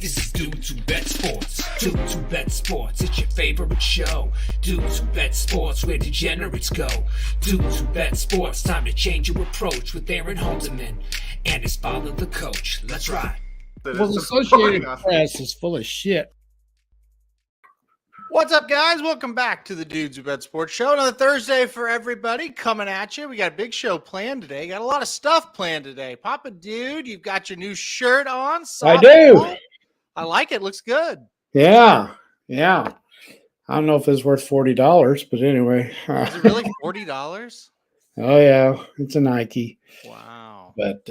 This is Dudes Who Bet Sports. Dudes Who Bet Sports. It's your favorite show. Dudes Who Bet Sports, where degenerates go. Dudes Who Bet Sports. Time to change your approach with Aaron Holderman and his father, the coach. Let's ride. Well, the Associated Press is full of shit. What's up, guys? Welcome back to the Dudes Who Bet Sports Show. Another Thursday for everybody coming at you. We got a big show planned today. Got a lot of stuff planned today. Papa Dude, you've got your new shirt on. I do. I like it. Looks good. Yeah. I don't know if it's worth $40, but anyway. Is it really $40? Oh, yeah. It's a Nike. Wow. But,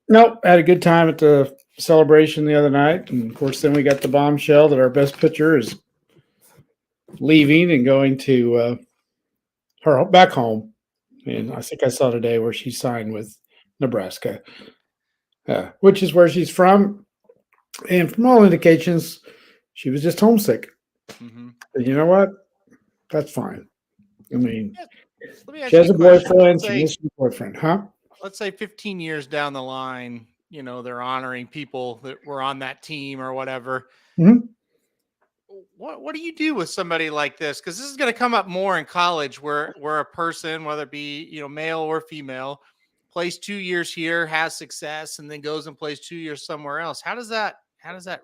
nope, had a good time at the celebration the other night. And, of course, then we got the bombshell that our best pitcher is leaving and going to her back home. And I think I saw today where she signed with Nebraska, which is where she's from. And from all indications, she was just homesick. Mm-hmm. But you know what? That's fine. I mean, she has a boyfriend. She misses her boyfriend, huh? Let's say 15 years down the line, you know, they're honoring people that were on that team or whatever. Mm-hmm. What do you do with somebody like this? Because this is going to come up more in college, where a person, whether it be male or female, plays 2 years here, has success, and then goes and plays 2 years somewhere else. How does that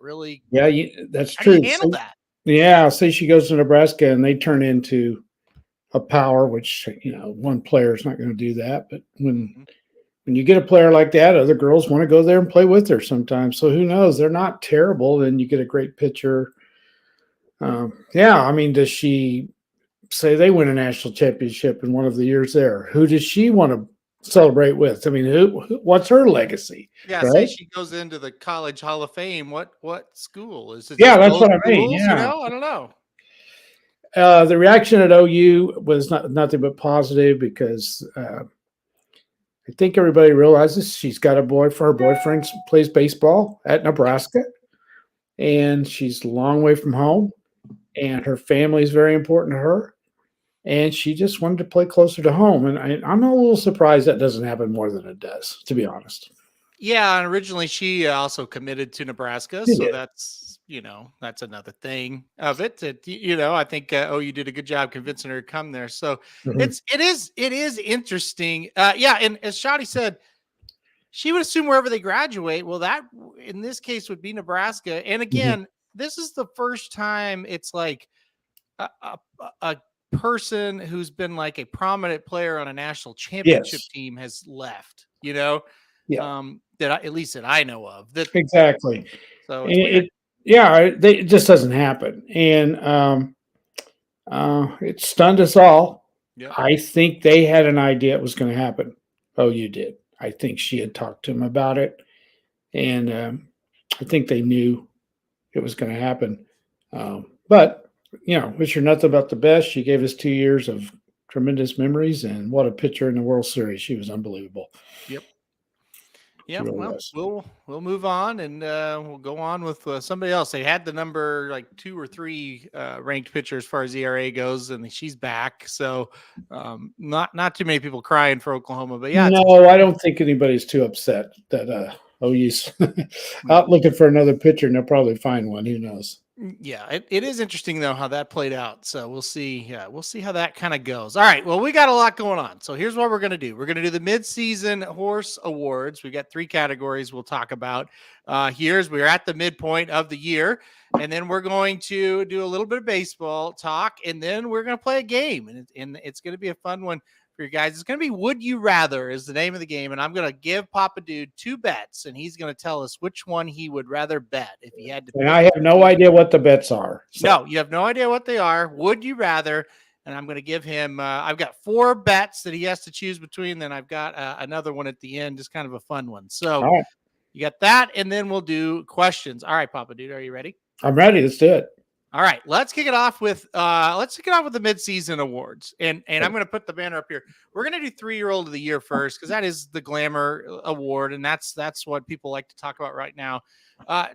really? Yeah, that's how true. Do you handle that? Yeah, say she goes to Nebraska and they turn into a power, which one player is not going to do that. But when you get a player like that, other girls want to go there and play with her sometimes. So who knows? They're not terrible, and you get a great pitcher. I mean, does she say they win a national championship in one of the years there? Who does she want to celebrate with? I mean, what's her legacy? Yeah, right? Say she goes into the College Hall of Fame. What school is it? Yeah, that's what I mean. Yeah, I don't know. The reaction at OU was nothing but positive because I think everybody realizes she's got a boyfriend. Her boyfriend plays baseball at Nebraska, and she's a long way from home. And her family is very important to her. And she just wanted to play closer to home. And I'm a little surprised that doesn't happen more than it does, to be honest. Yeah, and originally she also committed to Nebraska. So that's another thing of it. I think you did a good job convincing her to come there. So it is interesting. And as Shotty said, she would assume wherever they graduate. Well, that in this case would be Nebraska. And again, this is the first time it's like a person who's been like a prominent player on a national championship team has left, that I know of. Exactly. So it just doesn't happen. And it stunned us all. Yeah. I think they had an idea it was going to happen. Oh, you did. I think she had talked to him about it. And I think they knew it was going to happen. But wish her nothing but the best. She gave us 2 years of tremendous memories, and what a pitcher in the World Series. She was unbelievable. Yep. Yeah. Really we'll move on, and we'll go on with somebody else. They had the number like 2 or 3 ranked pitcher as far as ERA goes, and she's back. So not too many people crying for Oklahoma, but yeah. No, I don't think anybody's too upset that OU's out looking for another pitcher, and they'll probably find one. Who knows? Yeah, it is interesting though how that played out. So we'll see. Yeah, we'll see how that kind of goes. All right. Well, we got a lot going on. So here's what we're gonna do. We're gonna do the midseason horse awards. We got 3 categories we'll talk about. We're at the midpoint of the year, and then we're going to do a little bit of baseball talk, and then we're gonna play a game, and it's gonna be a fun one for you guys. It's going to be Would You Rather is the name of the game, and I'm going to give Papa Dude 2 bets, and he's going to tell us which one he would rather bet if he had to. And I have no idea what the bets are. So. No, you have no idea what they are. Would you rather? And I'm going to give him I've got 4 bets that he has to choose between. Then I've got another one at the end, just kind of a fun one. So you got that, and then we'll do questions. All right, Papa Dude, are you ready? I'm ready. Let's do it. All right, let's kick it off with the midseason awards, and I'm going to put the banner up here. We're going to do 3-year-old of the year first because that is the glamour award, and that's what people like to talk about right now.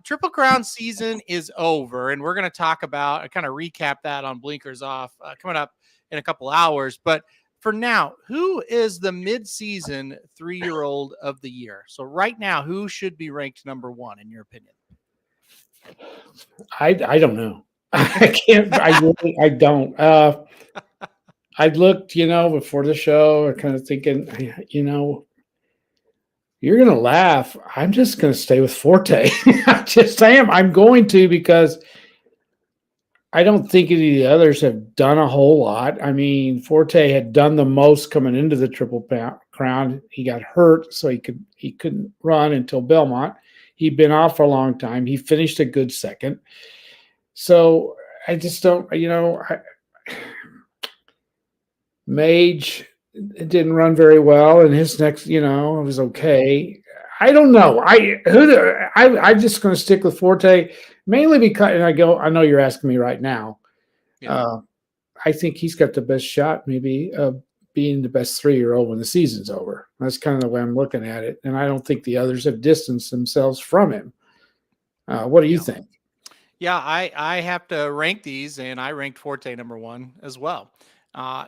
Triple Crown season is over, and we're going to talk about kind of recap that on Blinkers Off coming up in a couple hours. But for now, who is the midseason 3-year-old of the year? So right now, who should be ranked number 1 in your opinion? I don't know. I can't. I don't. I looked, before the show, kind of thinking, you're gonna laugh. I'm just gonna stay with Forte. I just am. I'm going to because I don't think any of the others have done a whole lot. I mean, Forte had done the most coming into the Triple Crown. He got hurt, so he couldn't run until Belmont. He'd been off for a long time. He finished a good second. So I just don't, Mage didn't run very well, and his next, it was okay. I don't know. I'm just going to stick with Forte mainly because, and I know you're asking me right now. Yeah. I think he's got the best shot, maybe, of being the best 3-year-old when the season's over. That's kind of the way I'm looking at it, and I don't think the others have distanced themselves from him. What do you think? Yeah, I have to rank these, and I ranked Forte number 1 as well.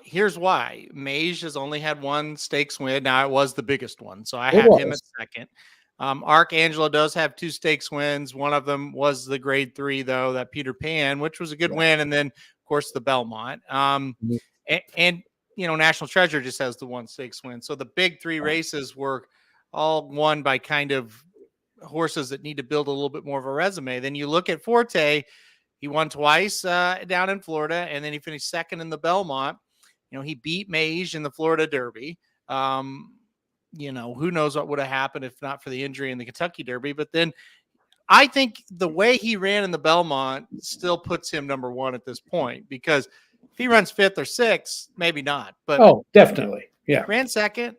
Here's why. Mage has only had 1 stakes win. Now, it was the biggest one, so I have him at second. Arcangelo does have 2 stakes wins. One of them was the grade 3, though, that Peter Pan, which was a good win, and then, of course, the Belmont. And National Treasure just has the 1 stakes win. So the big 3 races were all won by kind of horses that need to build a little bit more of a resume. Then you look at Forte. He won twice down in Florida, and then he finished second in the Belmont. He beat Mage in the Florida Derby. Who knows what would have happened if not for the injury in the Kentucky Derby. But then I think the way he ran in the Belmont still puts him number 1 at this point, because if he runs 5th or 6th, maybe not. But definitely. Yeah. Ran second.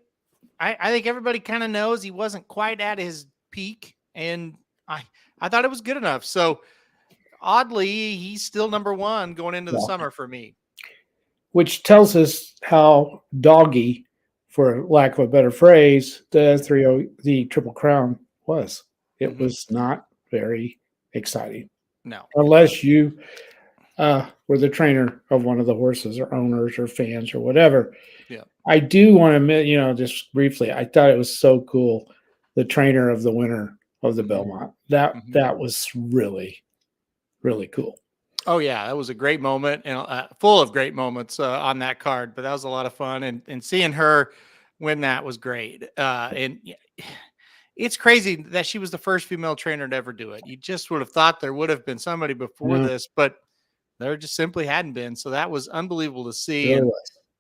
I think everybody kind of knows he wasn't quite at his peak, and I thought it was good enough. So oddly, he's still number 1 going into the summer for me. Which tells us how doggy, for lack of a better phrase, the Triple Crown was. It was not very exciting. No. Unless you were the trainer of one of the horses or owners or fans or whatever. Yeah. I do want to admit, just briefly, I thought it was so cool. The trainer of the winner of the Belmont. That was really, really cool. Oh yeah, that was a great moment, and full of great moments on that card. But that was a lot of fun, and seeing her win that was great. And it's crazy that she was the first female trainer to ever do it. You just would have thought there would have been somebody before this, but there just simply hadn't been. So that was unbelievable to see. And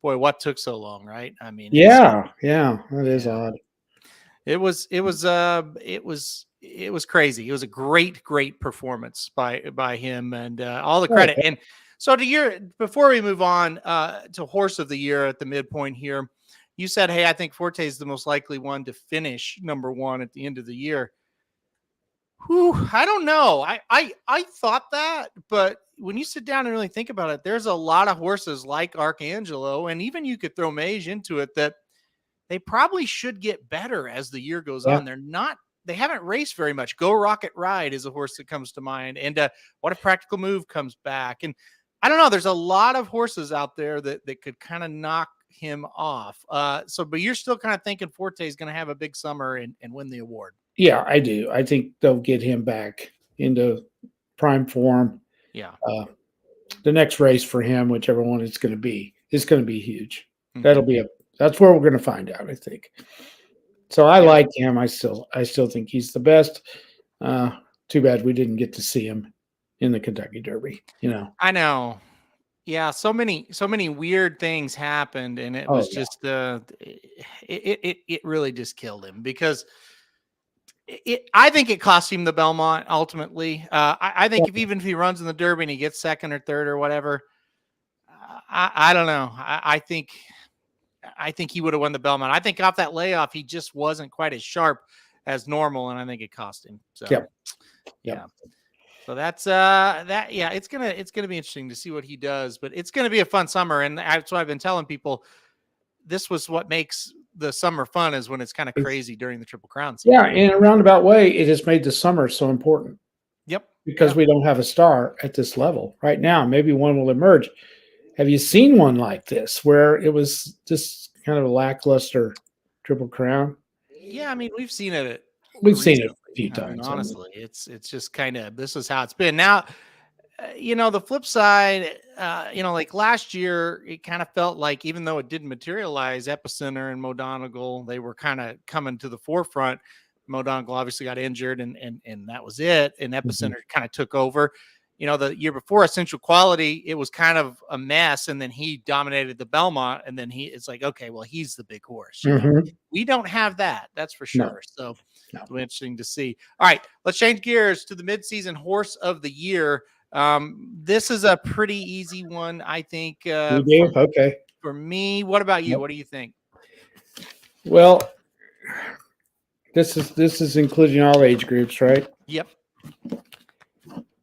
boy, what took so long, right? I mean, that is odd. It was crazy. It was a great performance by him, and all the credit. And so before we move on to horse of the year at the midpoint here, you said, hey, I think Forte is the most likely one to finish number 1 at the end of the year. Whew, I don't know. I thought that, but when you sit down and really think about it, there's a lot of horses like Arcangelo, and even you could throw Mage into it, that they probably should get better as the year goes on. They haven't raced very much. Go Rocket Ride is a horse that comes to mind. And What a Practical Move comes back. And I don't know, there's a lot of horses out there that could kind of knock him off. But you're still kind of thinking Forte is going to have a big summer and win the award. Yeah, I do. I think they'll get him back into prime form. Yeah. The next race for him, whichever one it's going to be, is going to be huge. That's where we're going to find out, I think. So I like him. I still think he's the best. Too bad we didn't get to see him in the Kentucky Derby. I know. Yeah, so many weird things happened, and it was just it really just killed him, because I think it cost him the Belmont ultimately. I think even if he runs in the Derby and he gets second or third or whatever, I don't know. I think he would have won the Belmont. I think off that layoff, he just wasn't quite as sharp as normal, and I think it cost him. So, yeah. So that's that. Yeah, it's gonna be interesting to see what he does, but it's gonna be a fun summer, and that's what I've been telling people. This was what makes the summer fun, is when it's kind of crazy during the Triple Crown season. Yeah, in a roundabout way, it has made the summer so important. Yep. Because we don't have a star at this level right now. Maybe one will emerge. Have you seen one like this where it was just kind of a lackluster Triple Crown? Yeah, I mean, we've seen it. We've seen it. a few I mean, times. honestly, it's just kind of, this is how it's been. Now, the flip side, like last year, it kind of felt like, even though it didn't materialize, Epicenter and Modonigal, they were kind of coming to the forefront. Modonigal obviously got injured, and that was it. And Epicenter kind of took over. The year before, Essential Quality, it was kind of a mess, and then he dominated the Belmont, and then it's like, okay, well, he's the big horse. We don't have that. That's for sure. So it'll be interesting to see. All right, let's change gears to the midseason horse of the year. This is a pretty easy one, I think. Okay. For me, what about you? What do you think? Well, this is including all age groups, right? Yep.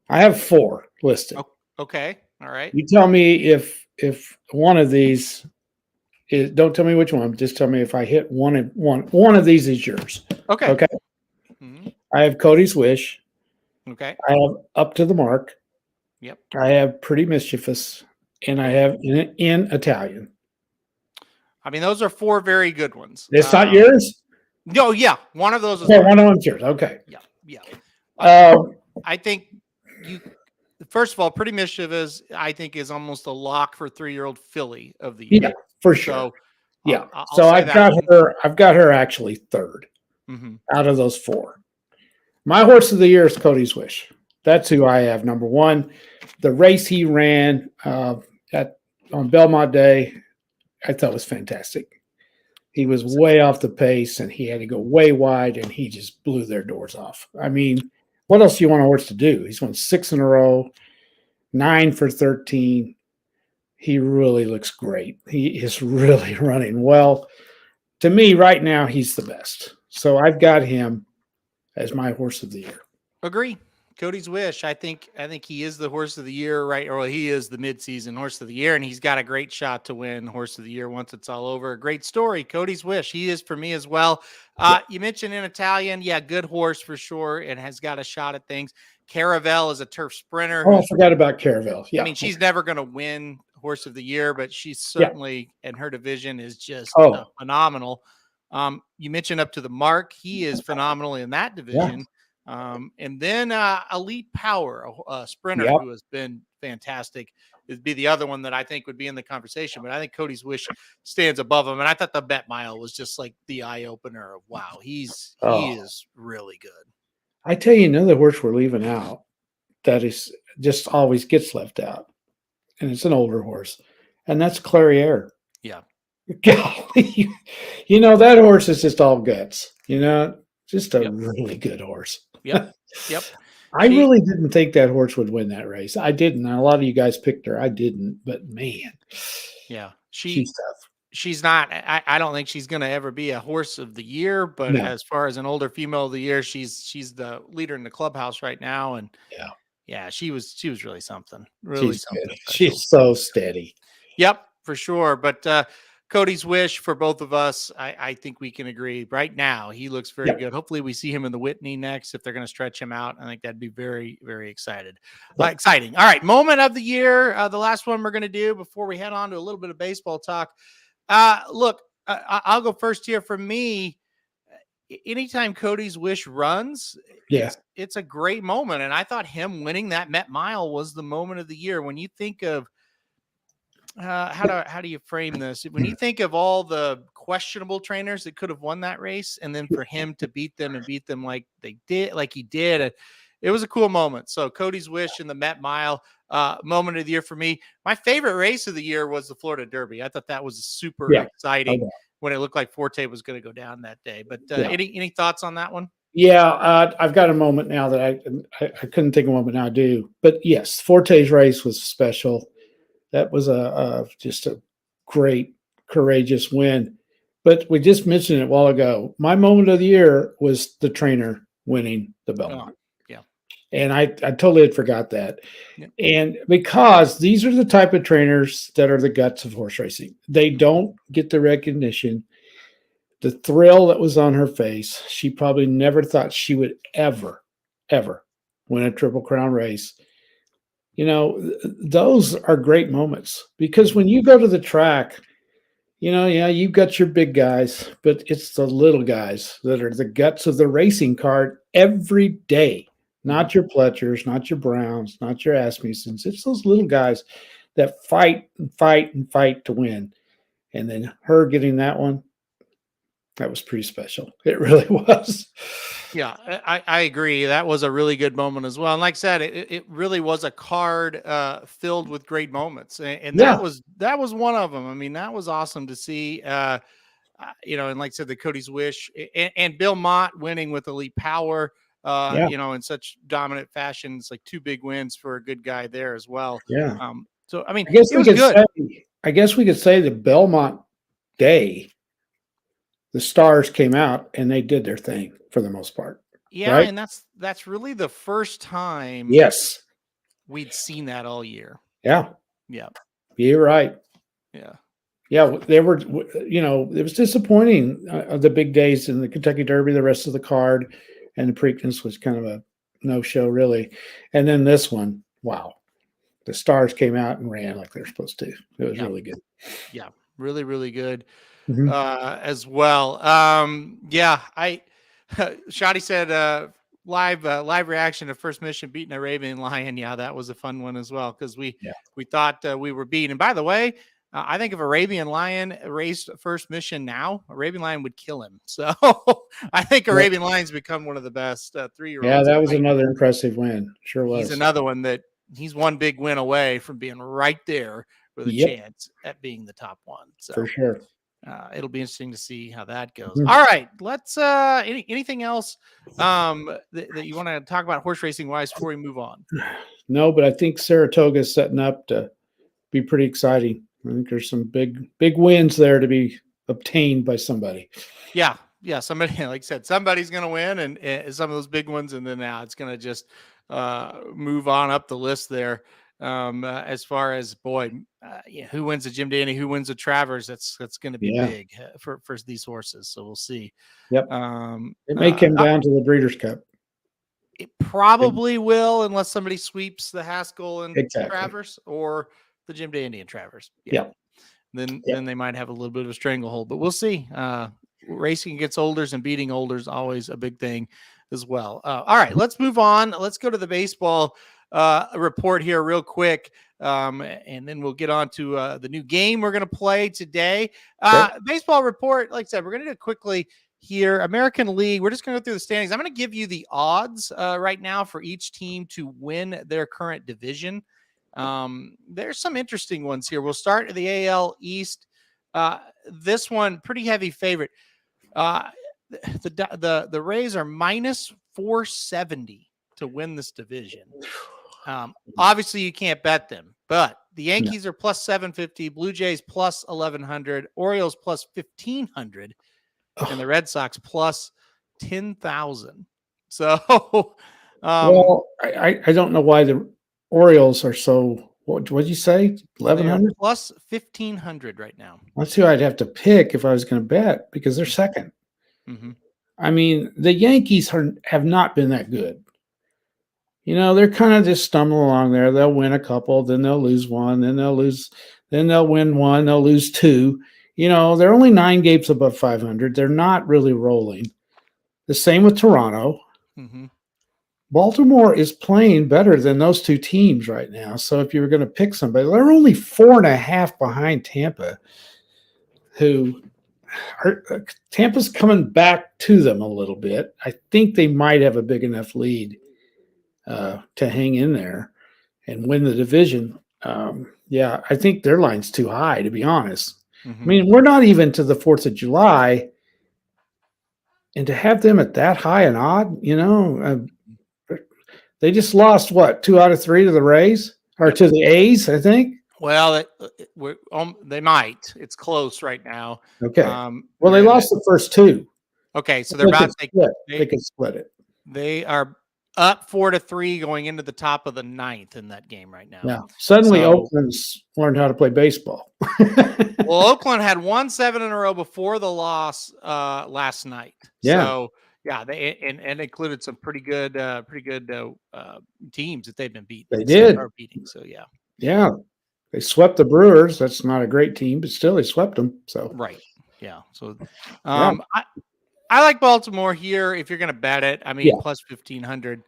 I have 4 listed. Okay. All right. You tell me if one of these is, don't tell me which one, just tell me if I hit one of these is yours. Okay. Okay. I have Cody's Wish. Okay. I have Up to the Mark. Yep. I have Pretty Mischievous, and I have in Italian. I mean, those are 4 very good ones. It's not yours? No, yeah. One of those is one of them's yours. Okay. Yeah. I think first of all, Pretty Mischievous, I think, is almost a lock for 3-year-old filly of the year. Yeah, for sure. So, I've got her actually 3rd out of those 4. My horse of the year is Cody's Wish. That's who I have number 1. The race he ran on Belmont Day, I thought was fantastic. He was way off the pace, and he had to go way wide, and he just blew their doors off. I mean, what else do you want a horse to do? He's won 6 in a row, 9 for 13. He really looks great. He is really running well. To me, right now, he's the best. So I've got him as my horse of the year. Agree. Cody's Wish. I think he is the horse of the year, right? Or he is the midseason horse of the year, and he's got a great shot to win horse of the year once it's all over. Great story. Cody's Wish. He is for me as well. You mentioned in Italian. Yeah, good horse for sure, and has got a shot at things. Caravel is a turf sprinter. Oh, I forgot about Caravel. Yeah. I mean, she's never going to win horse of the year, but she's certainly, in her division, is just phenomenal. You mentioned Up to the Mark. He is phenomenal in that division. And then Elite Power, a sprinter who has been fantastic, would be the other one that I think would be in the conversation. But I think Cody's Wish stands above him. And I thought the Bet Mile was just like the eye opener of, wow, he is really good. I tell you another horse we're leaving out that is just always gets left out, and it's an older horse, and that's Clariere. Yeah. Golly, that horse is just all guts. Just a really good horse. Yep. I really didn't think that horse would win that race. I didn't. A lot of you guys picked her. I didn't, but man. Yeah. She's tough. She's not, I don't think she's going to ever be a horse of the year, but as far as an older female of the year, she's the leader in the clubhouse right now. And she was really something. She's so steady. Yep, for sure. But Cody's Wish for both of us, I think we can agree right now. He looks very good. Hopefully we see him in the Whitney next. If they're going to stretch him out, I think that'd be very, very exciting. All right. Moment of the year. The last one we're going to do before we head on to a little bit of baseball talk. Look, I'll go first here. For me, anytime Cody's Wish runs, it's a great moment. And I thought him winning that Met Mile was the moment of the year. When you think of how do you frame this? When you think of all the questionable trainers that could have won that race, and then for him to beat them like he did, it was a cool moment. So Cody's Wish and the Met Mile, moment of the year for me. My favorite race of the year was the Florida Derby. I thought that was super exciting when it looked like Forte was going to go down that day. But any thoughts on that one? Yeah, I've got a moment now that I couldn't think of one, but now I do. But yes, Forte's race was special. That was just a great, courageous win. But we just mentioned it a while ago. My moment of the year was the trainer winning the Belmont. And I totally had forgot that. Yeah. And because these are the type of trainers that are the guts of horse racing. They don't get the recognition. The thrill that was on her face, she probably never thought she would ever win a Triple Crown race. Those are great moments, because when you go to the track, Yeah, you've got your big guys, but it's the little guys that are the guts of the racing card every day. Not your Pletchers, not your Browns, not your Asmussens. It's those little guys that fight and fight and fight to win. And then her getting that one, that was pretty special. It really was. Yeah, I agree. That was a really good moment as well. And like I said, it really was a card filled with great moments. And Yeah. that was one of them. I mean, that was awesome to see. And like I said, the Cody's Wish and Bill Mott winning with Elite Power, Yeah. in such dominant fashion. It's like 2 big wins for a good guy there as well. Yeah. So, I mean, I guess it was good. I guess we could say the Belmont Day, the stars came out and they did their thing for the most part. Yeah, right? and that's really the first time Yes. we'd seen that all year. Yeah. Yeah. You're right. Yeah. Yeah, they were, it was disappointing, the big days in the Kentucky Derby, the rest of the card, and the Preakness was kind of a no-show, really. And then this one, wow. The stars came out and ran like they're supposed to. It was really good. Yeah, really, really good Mhm. as well. Shotty said live reaction to First Mission beating Arabian Lion. Yeah, that was a fun one as well because we thought we were beaten. And by the way, I think if Arabian Lion raced First Mission now, Arabian Lion would kill him. So I think Arabian Lion's become one of the best 3-year-olds. Yeah, that was another impressive win. Sure was. He's another one that he's one big win away from being right there with a chance at being the top one. So for sure. It'll be interesting to see how that goes. All right, let's anything else that you want to talk about horse racing wise before we move on? No, but I think Saratoga is setting up to be pretty exciting. I think there's some big wins there to be obtained by somebody. Yeah, somebody, like I said, somebody's going to win, and some of those big ones, and then now it's going to just move on up the list there. As far as who wins the Jim Dandy, who wins the Travers, that's going to be big for these horses. So we'll see. Yep. It may come down to the Breeders' Cup. It probably will, unless somebody sweeps the Haskell and Travers or the Jim Dandy and Travers. Yeah. Then they might have a little bit of a stranglehold, but we'll see. Racing against Olders and beating Olders always a big thing as well. All right, let's move on. Let's go to the baseball report here real quick, and then we'll get on to the new game we're going to play today. Baseball report, like I said, we're going to do it quickly here. American League, we're just going to go through the standings. I'm going to give you the odds right now for each team to win their current division. There's some interesting ones here. We'll start at the AL East. This one, pretty heavy favorite. The Rays are minus 470 to win this division. Obviously, you can't bet them, but the Yankees are plus 750, Blue Jays plus 1100, Orioles plus 1500, and the Red Sox plus 10,000. So, I don't know why the Orioles are so. What did you say? 1,100 plus 1,500 right now. That's who I'd have to pick if I was going to bet because they're second. Mm-hmm. I mean, the Yankees have not been that good. They're kind of just stumbling along there. They'll win a couple, then they'll lose one, then they'll win one, they'll lose two. They're only 9 games above 500. They're not really rolling. The same with Toronto. Mm-hmm. Baltimore is playing better than those two teams right now. So if you were going to pick somebody, they're only 4.5 behind Tampa, Tampa's coming back to them a little bit. I think they might have a big enough lead to hang in there and win the division. I think their line's too high, to be honest. Mm-hmm. I mean, we're not even to the 4th of July. And to have them at that high an odd, they just lost, 2 out of 3 to the Rays? Or to the A's, I think? Well, they might. It's close right now. Okay. They lost the first 2. Okay, so they're about they could split it. They are up 4-3 going into the top of the 9th in that game right now. Yeah. Suddenly Oakland's learned how to play baseball. Well, Oakland had won 7 in a row before the loss last night. Yeah. So they and included some pretty good teams that they've been beating. They did. Are beating. So Yeah. They swept the Brewers. That's not a great team, but still they swept them. So Right. Yeah. So yeah. I like Baltimore here if you're going to bet it. I mean, Yeah. plus 1,500,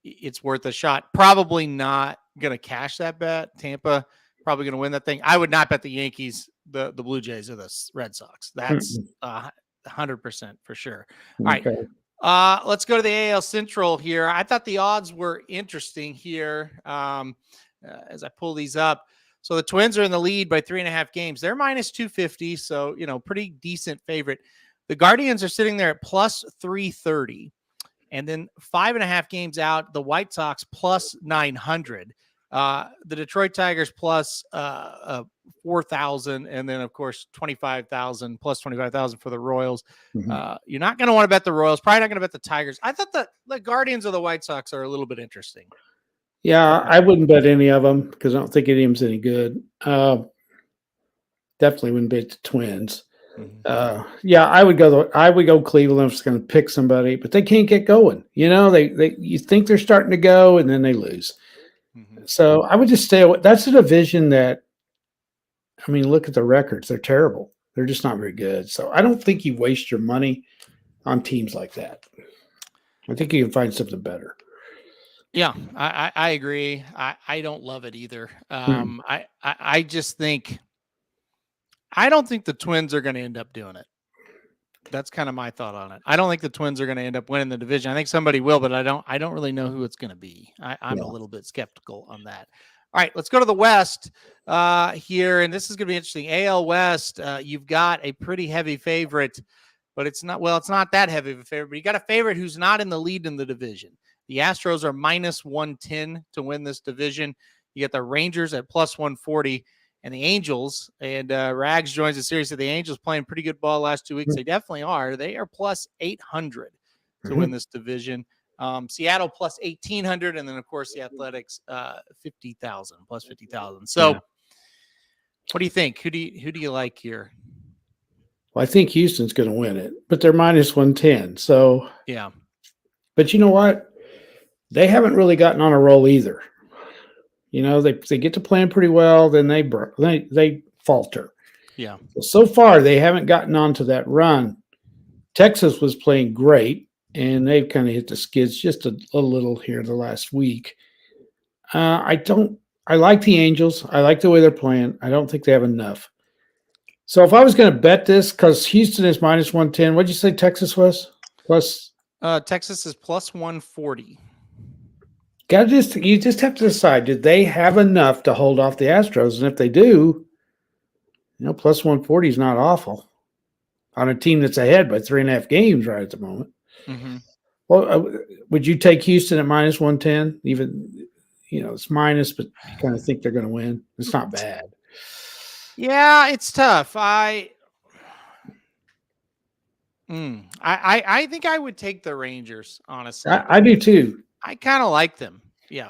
it's worth a shot. Probably not going to cash that bet. Tampa probably going to win that thing. I would not bet the Yankees, the Blue Jays, or the Red Sox. That's 100% for sure. All right. Let's go to the AL Central here. I thought the odds were interesting here as I pull these up. So the Twins are in the lead by 3.5 games. They're minus 250, so pretty decent favorite. The Guardians are sitting there at plus 330, and then 5.5 games out, the White Sox plus 900. The Detroit Tigers plus 4,000, and then of course 25,000 plus 25,000 for the Royals. You're not going to want to bet the Royals. Probably not going to bet the Tigers. I thought the Guardians of the White Sox are a little bit interesting. Yeah, I wouldn't bet any of them because I don't think any of them's any good. Definitely wouldn't bet the Twins. Yeah, I would go Cleveland if it's going to pick somebody, but they can't get going. You think they're starting to go and then they lose. So I would just stay away. That's a division that, I mean, look at the records. They're terrible. They're just not very good. So I don't think you waste your money on teams like that. I think you can find something better. Yeah, I agree. I don't love it either. I just think I don't think the Twins are going to end up doing it. That's kind of my thought on it. I don't think the Twins are going to end up winning the division. I think somebody will, but I don't really know who it's going to be. I'm a little bit skeptical on that. All right, let's go to the West here, and this is going to be interesting. AL West, you've got a pretty heavy favorite, but it's not that heavy of a favorite, but you got a favorite who's not in the lead in the division. The Astros are minus 110 to win this division. You get the Rangers at plus 140, and the Angels, and Rags joins the series. So the Angels playing pretty good ball last 2 weeks. They definitely are. They are plus 800 to win this division. Seattle plus 1,800, and then of course the Athletics 50,000 plus 50,000. So, what do you think? Who do you like here? Well, I think Houston's going to win it, but they're minus 110. So yeah. But you know what? They haven't really gotten on a roll either. They get to playing pretty well, then they falter. Yeah. So far, they haven't gotten onto that run. Texas was playing great, and they've kind of hit the skids just a little here the last week. I like the Angels. I like the way they're playing. I don't think they have enough. So if I was going to bet this, because Houston is minus 110, what'd you say Texas was? Texas is plus 140. You just have to decide, did they have enough to hold off the Astros? And if they do, plus 140 is not awful on a team that's ahead by 3.5 games right at the moment. Well, would you take Houston at minus 110? Even, it's minus, but you kind of think they're going to win. It's not bad. Yeah, it's tough. I think I would take the Rangers, honestly. I do too. I kind of like them. Yeah.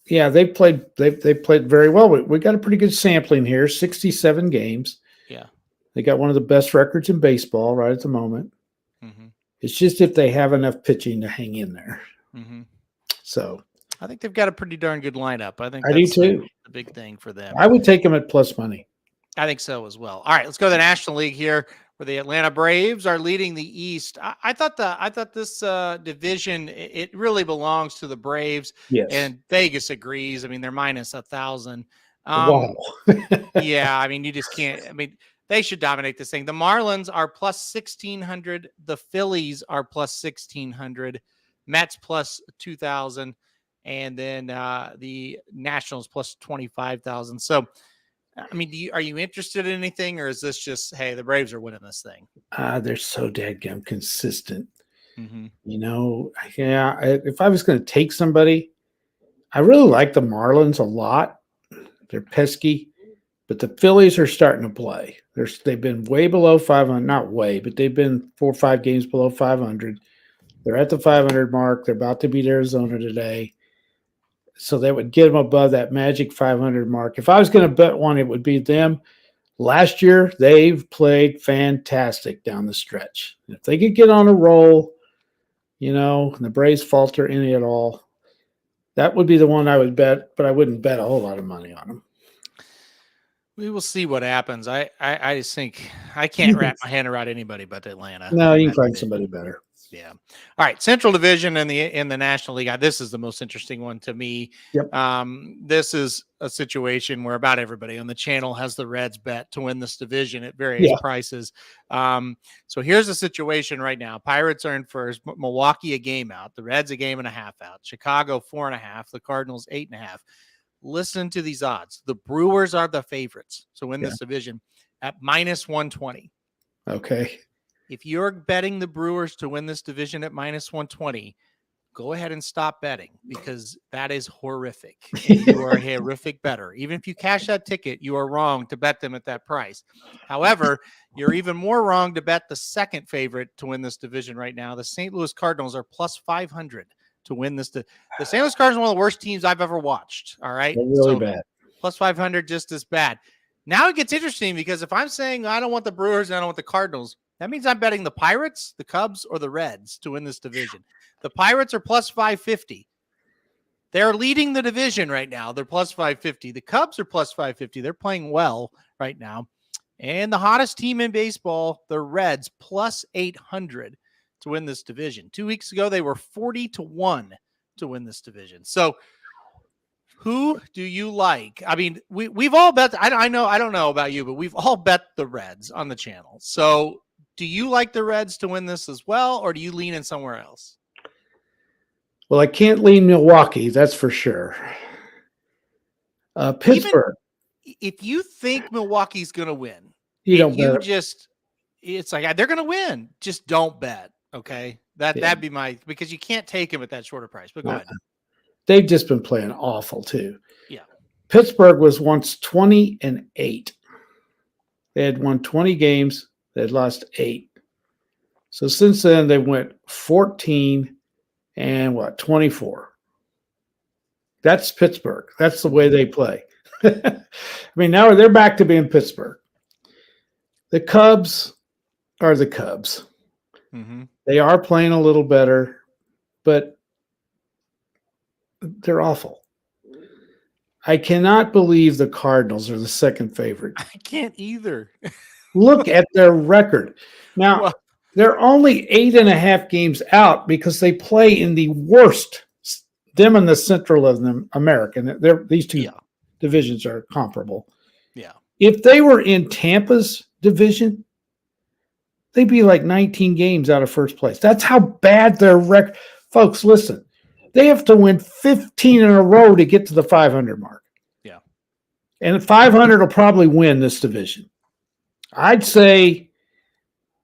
Yeah, they played very well. We got a pretty good sampling here, 67 games. Yeah. They got one of the best records in baseball right at the moment. It's just if they have enough pitching to hang in there. So I think they've got a pretty darn good lineup. I do too. The big thing for them. I would take them at plus money. I think so as well. All right, let's go to the National League here, where the Atlanta Braves are leading the East. I thought this division, it really belongs to the Braves. Yes. And Vegas agrees. I mean, they're minus 1,000. Wow. Yeah, I mean, you just can't. I mean, they should dominate this thing. The Marlins are plus 1,600. The Phillies are plus 1,600. Mets plus 2,000. And then the Nationals plus 25,000. So, I mean, are you interested in anything, or is this just, hey, the Braves are winning this thing? They're so dadgum consistent. Yeah. If I was going to take somebody, I really like the Marlins a lot. They're pesky, but the Phillies are starting to play. They've been way below 500, not way, but they've been 4 or 5 games below 500. They're at the 500 mark. They're about to beat Arizona today. So that would get them above that magic 500 mark. If I was going to bet one, it would be them. Last year, they've played fantastic down the stretch. If they could get on a roll, and the Braves falter any at all, that would be the one I would bet, but I wouldn't bet a whole lot of money on them. We will see what happens. I just think I can't wrap my hand around anybody but Atlanta. No, you can find somebody better. Yeah. All right. Central Division in the National League. This is the most interesting one to me. Yep. This is a situation where about everybody on the channel has the Reds bet to win this division at various prices. So here's the situation right now. Pirates are in first, Milwaukee a game out, the Reds a game and a half out, Chicago 4.5, the Cardinals 8.5. Listen to these odds. The Brewers are the favorites to win this division at minus 120. Okay. If you're betting the Brewers to win this division at minus 120, go ahead and stop betting because that is horrific. You are a horrific bettor. Even if you cash that ticket, you are wrong to bet them at that price. However, you're even more wrong to bet the second favorite to win this division right now. The St. Louis Cardinals are plus 500 to win this. The St. Louis Cardinals are one of the worst teams I've ever watched. All right. They're really bad. Plus 500, just as bad. Now it gets interesting because if I'm saying I don't want the Brewers and I don't want the Cardinals, that means I'm betting the Pirates, the Cubs, or the Reds to win this division. The Pirates are plus 550. They're leading the division right now. They're plus 550. The Cubs are plus 550. They're playing well right now. And the hottest team in baseball, the Reds, plus 800 to win this division. 2 weeks ago, they were 40-1 to win this division. So who do you like? I mean, we've all bet. I don't know about you, but we've all bet the Reds on the channel. So do you like the Reds to win this as well, or do you lean in somewhere else? Well, I can't lean Milwaukee, that's for sure. Pittsburgh. Even if you think Milwaukee's going to win, it's like they're going to win. Just don't bet. Okay, that'd be because you can't take him at that shorter price. But go ahead. They've just been playing awful too. Yeah. Pittsburgh was once 20-8. They had won 20 games. They had lost 8. So since then, they went 14 and 24. That's Pittsburgh. That's the way they play. I mean, now they're back to being Pittsburgh. The Cubs are the Cubs. Mm-hmm. They are playing a little better, but they're awful. I cannot believe the Cardinals are the second favorite. I can't either. Look at their record. Now, they're only 8.5 games out because they play in the worst, them and the Central of the American. These two divisions are comparable. Yeah. If they were in Tampa's division, they'd be like 19 games out of first place. That's how bad their record. Folks, listen. They have to win 15 in a row to get to the 500 mark. Yeah. And 500 will probably win this division. I'd say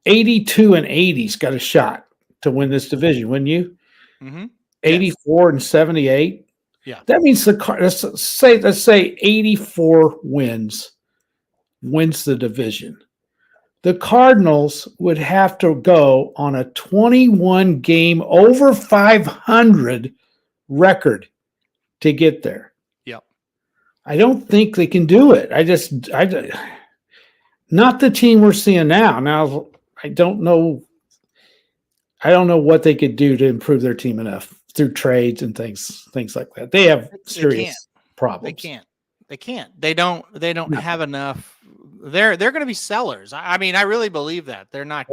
82-80's got a shot to win this division, wouldn't you? Mm-hmm. 84-78. Yeah. That means let's say 84 wins the division. The Cardinals would have to go on a 21 game over 500 record to get there. Yep. I don't think they can do it. Not the team we're seeing now. Now, I don't know what they could do to improve their team enough through trades and things like that. They have serious problems. They can't. They don't have enough. They're going to be sellers. I mean, I really believe that. They're not.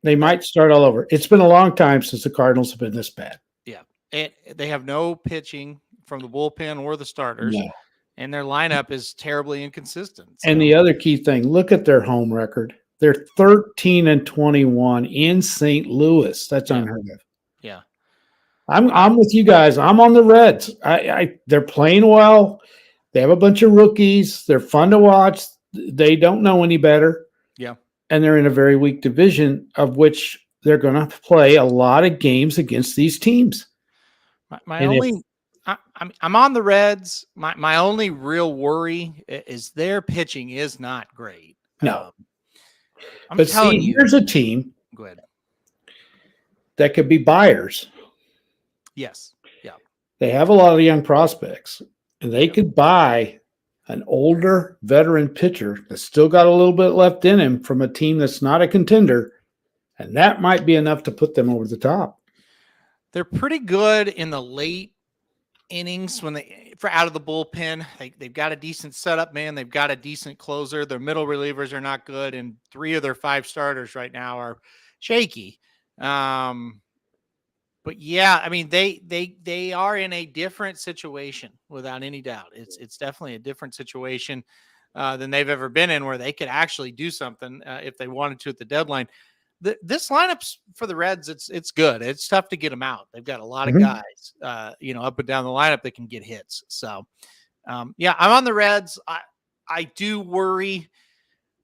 They might start all over. It's been a long time since the Cardinals have been this bad. Yeah. They have no pitching from the bullpen or the starters. No. And their lineup is terribly inconsistent. So. And the other key thing, look at their home record. They're 13-21 in St. Louis. That's unheard of. Yeah. I'm with you guys. I'm on the Reds. They're playing well. They have a bunch of rookies. They're fun to watch. They don't know any better. Yeah. And they're in a very weak division of which they're going to play a lot of games against these teams. I'm on the Reds. My only real worry is their pitching is not great. No. But see, here's a team. Go ahead. That could be buyers. Yes. Yeah. They have a lot of young prospects, and they could buy an older veteran pitcher that's still got a little bit left in him from a team that's not a contender, and that might be enough to put them over the top. They're pretty good in the late innings when for out of the bullpen. They've got a decent setup, man. They've got a decent closer. Their middle relievers are not good, and 3 of their 5 starters right now are shaky. But yeah, I mean, they are in a different situation without any doubt. It's definitely a different situation than they've ever been in, where they could actually do something if they wanted to at the deadline. This lineup's for the Reds. It's good. It's tough to get them out. They've got a lot of guys, up and down the lineup that can get hits. So, yeah, I'm on the Reds. I do worry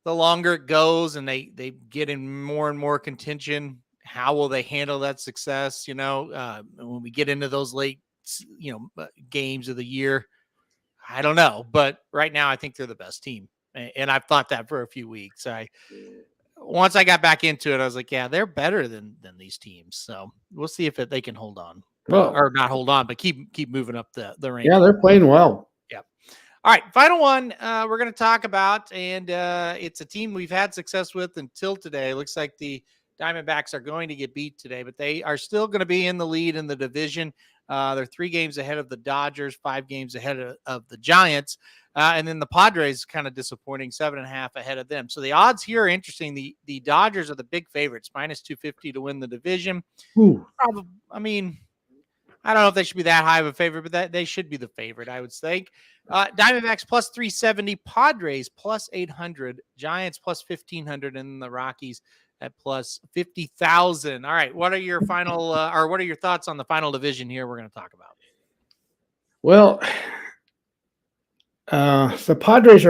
the longer it goes and they get in more and more contention. How will they handle that success? When we get into those late, games of the year, I don't know. But right now, I think they're the best team, and I've thought that for a few weeks. Once I got back into it, I was like, yeah, they're better than these teams. So we'll see if they can hold on, or not hold on, but keep moving up the range. Yeah, they're playing well. Yeah. All right, final one we're going to talk about, and it's a team we've had success with until today. It looks like the Diamondbacks are going to get beat today, but they are still going to be in the lead in the division. They're 3 games ahead of the Dodgers, 5 games ahead of the Giants. And then the Padres kind of disappointing, 7.5 ahead of them. So the odds here are interesting. The Dodgers are the big favorites, minus 250 to win the division. Probably, I mean, I don't know if they should be that high of a favorite, but they should be the favorite, I would think. Diamondbacks plus 370, Padres plus 800, Giants plus 1,500, and the Rockies at plus 50,000. All right, what are your final, what are your thoughts on the final division here we're going to talk about? Well, the Padres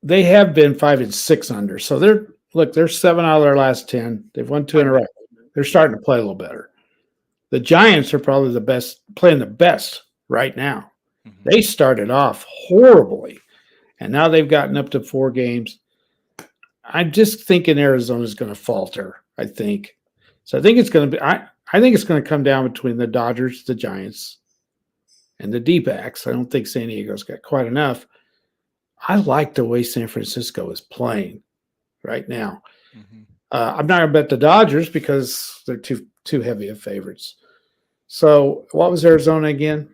they have been 5-6 under. So they're 7 out of their last 10. They've won 2 in a row. They're starting to play a little better. The Giants are probably playing the best right now. Mm-hmm. They started off horribly, and now they've gotten up to 4 games. I'm just thinking Arizona's going to falter, I think. So I think it's going to be I think it's going to come down between the Dodgers, the Giants, and the D-backs. I don't think San Diego's got quite enough. I like the way San Francisco is playing right now. Mm-hmm. I'm not going to bet the Dodgers because they're too heavy of favorites. So what was Arizona again?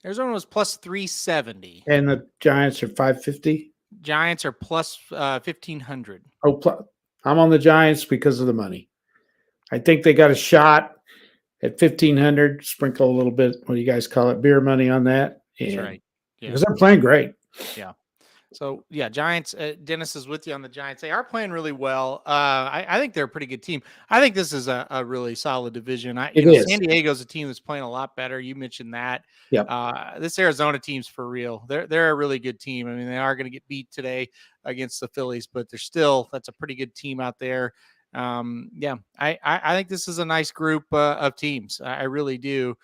Arizona was plus 370. And the Giants are 550? Giants are plus 1,500. I'm on the Giants because of the money. I think they got a shot at 1,500. Sprinkle a little bit, what do you guys call it, beer money on that. That's right. Yeah. Because they're playing great. Yeah. So, yeah, Giants, Dennis is with you on the Giants. They are playing really well. I think they're a pretty good team. I think this is a really solid division. San Diego's a team that's playing a lot better. You mentioned that. Yeah. This Arizona team's for real. They're a really good team. I mean, they are going to get beat today against the Phillies, but that's a pretty good team out there. Yeah, I think this is a nice group of teams. I really do.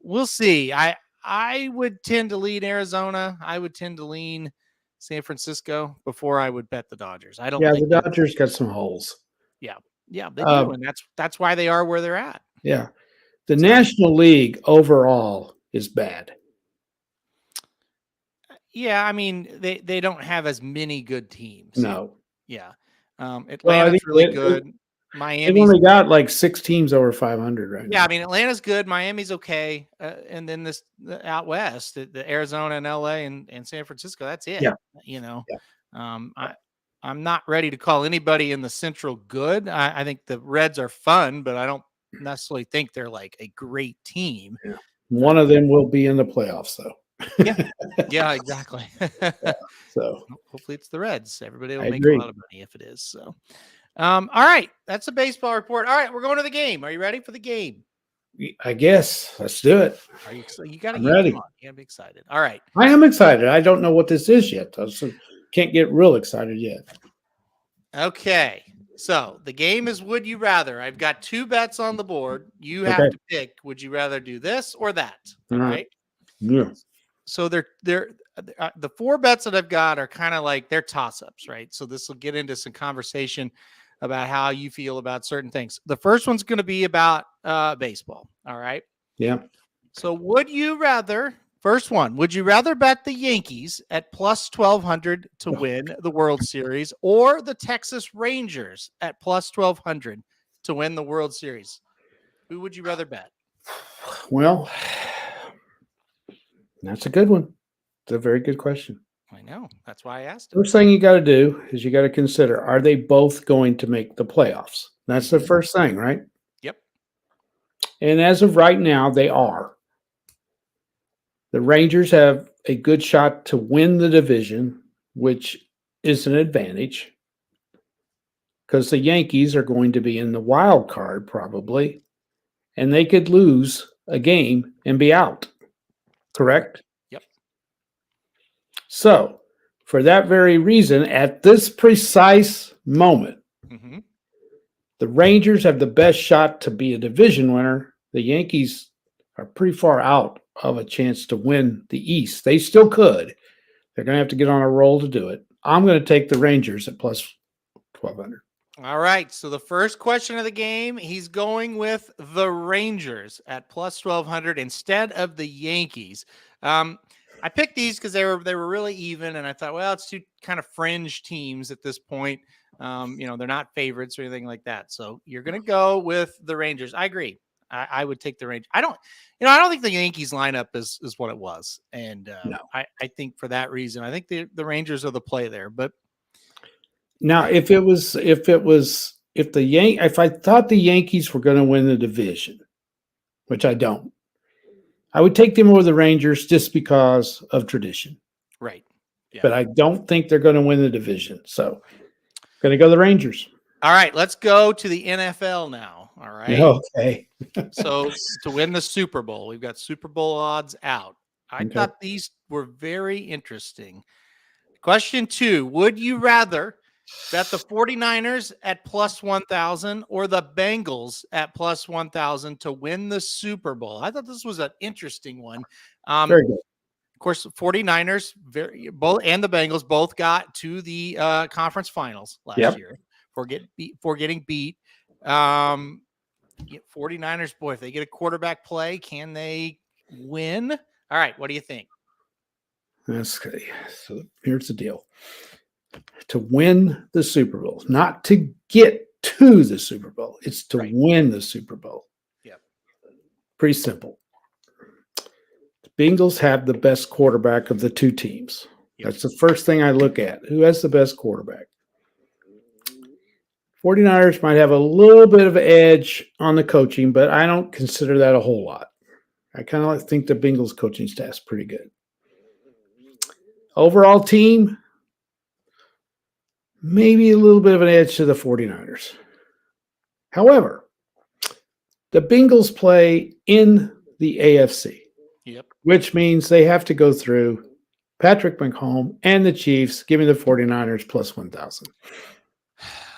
We'll see. I would tend to lean Arizona. I would tend to lean San Francisco before I would bet the Dodgers. I don't. Yeah, the Dodgers got some holes. Yeah, they do, and that's why they are where they're at. Yeah, the National League overall is bad. Yeah, I mean they don't have as many good teams. No. Yeah, Atlanta's really good. Miami's they've only got like 6 teams over 500 right now. Yeah, I mean Atlanta's good, Miami's okay, and then out west, the Arizona and LA and San Francisco. That's it. Yeah. I'm not ready to call anybody in the Central good. I think the Reds are fun, but I don't necessarily think they're like a great team. Yeah. One of them will be in the playoffs, though. Yeah, exactly. So hopefully it's the Reds. Everybody will make a lot of money if it is. So. All right, that's a baseball report. All right, we're going to the game. Are you ready for the game? I guess. Let's do it. Are you? You got to get ready. You got to be excited. All right. I am excited. I don't know what this is yet. I can't get real excited yet. Okay. So the game is Would You Rather. I've got 2 bets on the board. You have to pick. Would you rather do this or that? All right. Yeah. So they're the 4 bets that I've got are kind of like they're toss-ups, right? So this will get into some conversation about how you feel about certain things. The first one's going to be about baseball. All right. Yeah. So would you rather, first one, would you rather bet the Yankees at plus 1,200 to win the World Series or the Texas Rangers at plus 1,200 to win the World Series? Who would you rather bet? Well, That's a good one. It's a very good question. I know. That's why I asked it. First thing you got to do is you got to consider, are they both going to make the playoffs? That's the first thing, right? Yep. And as of right now, they are. The Rangers have a good shot to win the division, which is an advantage because the Yankees are going to be in the wild card probably, and they could lose a game and be out. Correct? Yep. So, for that very reason, at this precise moment, the Rangers have the best shot to be a division winner. The Yankees are pretty far out of a chance to win the East. They still could. They're going to have to get on a roll to do it. I'm going to take the Rangers at plus 1,200. All right. So the first question of the game, he's going with the Rangers at plus 1,200 instead of the Yankees. I picked these because they were really even, and I thought, well, it's two kind of fringe teams at this point. They're not favorites or anything like that. So you're going to go with the Rangers. I agree. I would take the Rangers. I don't think the Yankees lineup is what it was. And No. I think for that reason, I think the Rangers are the play there. But now if I thought the Yankees were going to win the division, which I don't, I would take them over the Rangers just because of tradition. Right. Yeah. But I don't think they're going to win the division. So going to go the Rangers. All right, let's go to the NFL now. All right. Okay. So to win the Super Bowl, we've got Super Bowl odds out. I thought these were very interesting. Question 2, would you rather bet the 49ers at plus 1,000 or the Bengals at plus 1,000 to win the Super Bowl? I thought this was an interesting one. Very good. Of course, 49ers and the Bengals both got to the conference finals last year for getting beat. 49ers, boy, if they get a quarterback play, can they win? All right, what do you think? Okay. So here's the deal. To win the Super Bowl, not to get to the Super Bowl. It's to win the Super Bowl. Yep. Pretty simple. The Bengals have the best quarterback of the two teams. Yep. That's the first thing I look at. Who has the best quarterback? 49ers might have a little bit of edge on the coaching, but I don't consider that a whole lot. I kind of think the Bengals coaching staff's pretty good. Overall team, maybe a little bit of an edge to the 49ers. However, the Bengals play in the AFC, which means they have to go through Patrick Mahomes and the Chiefs, giving the 49ers plus 1,000.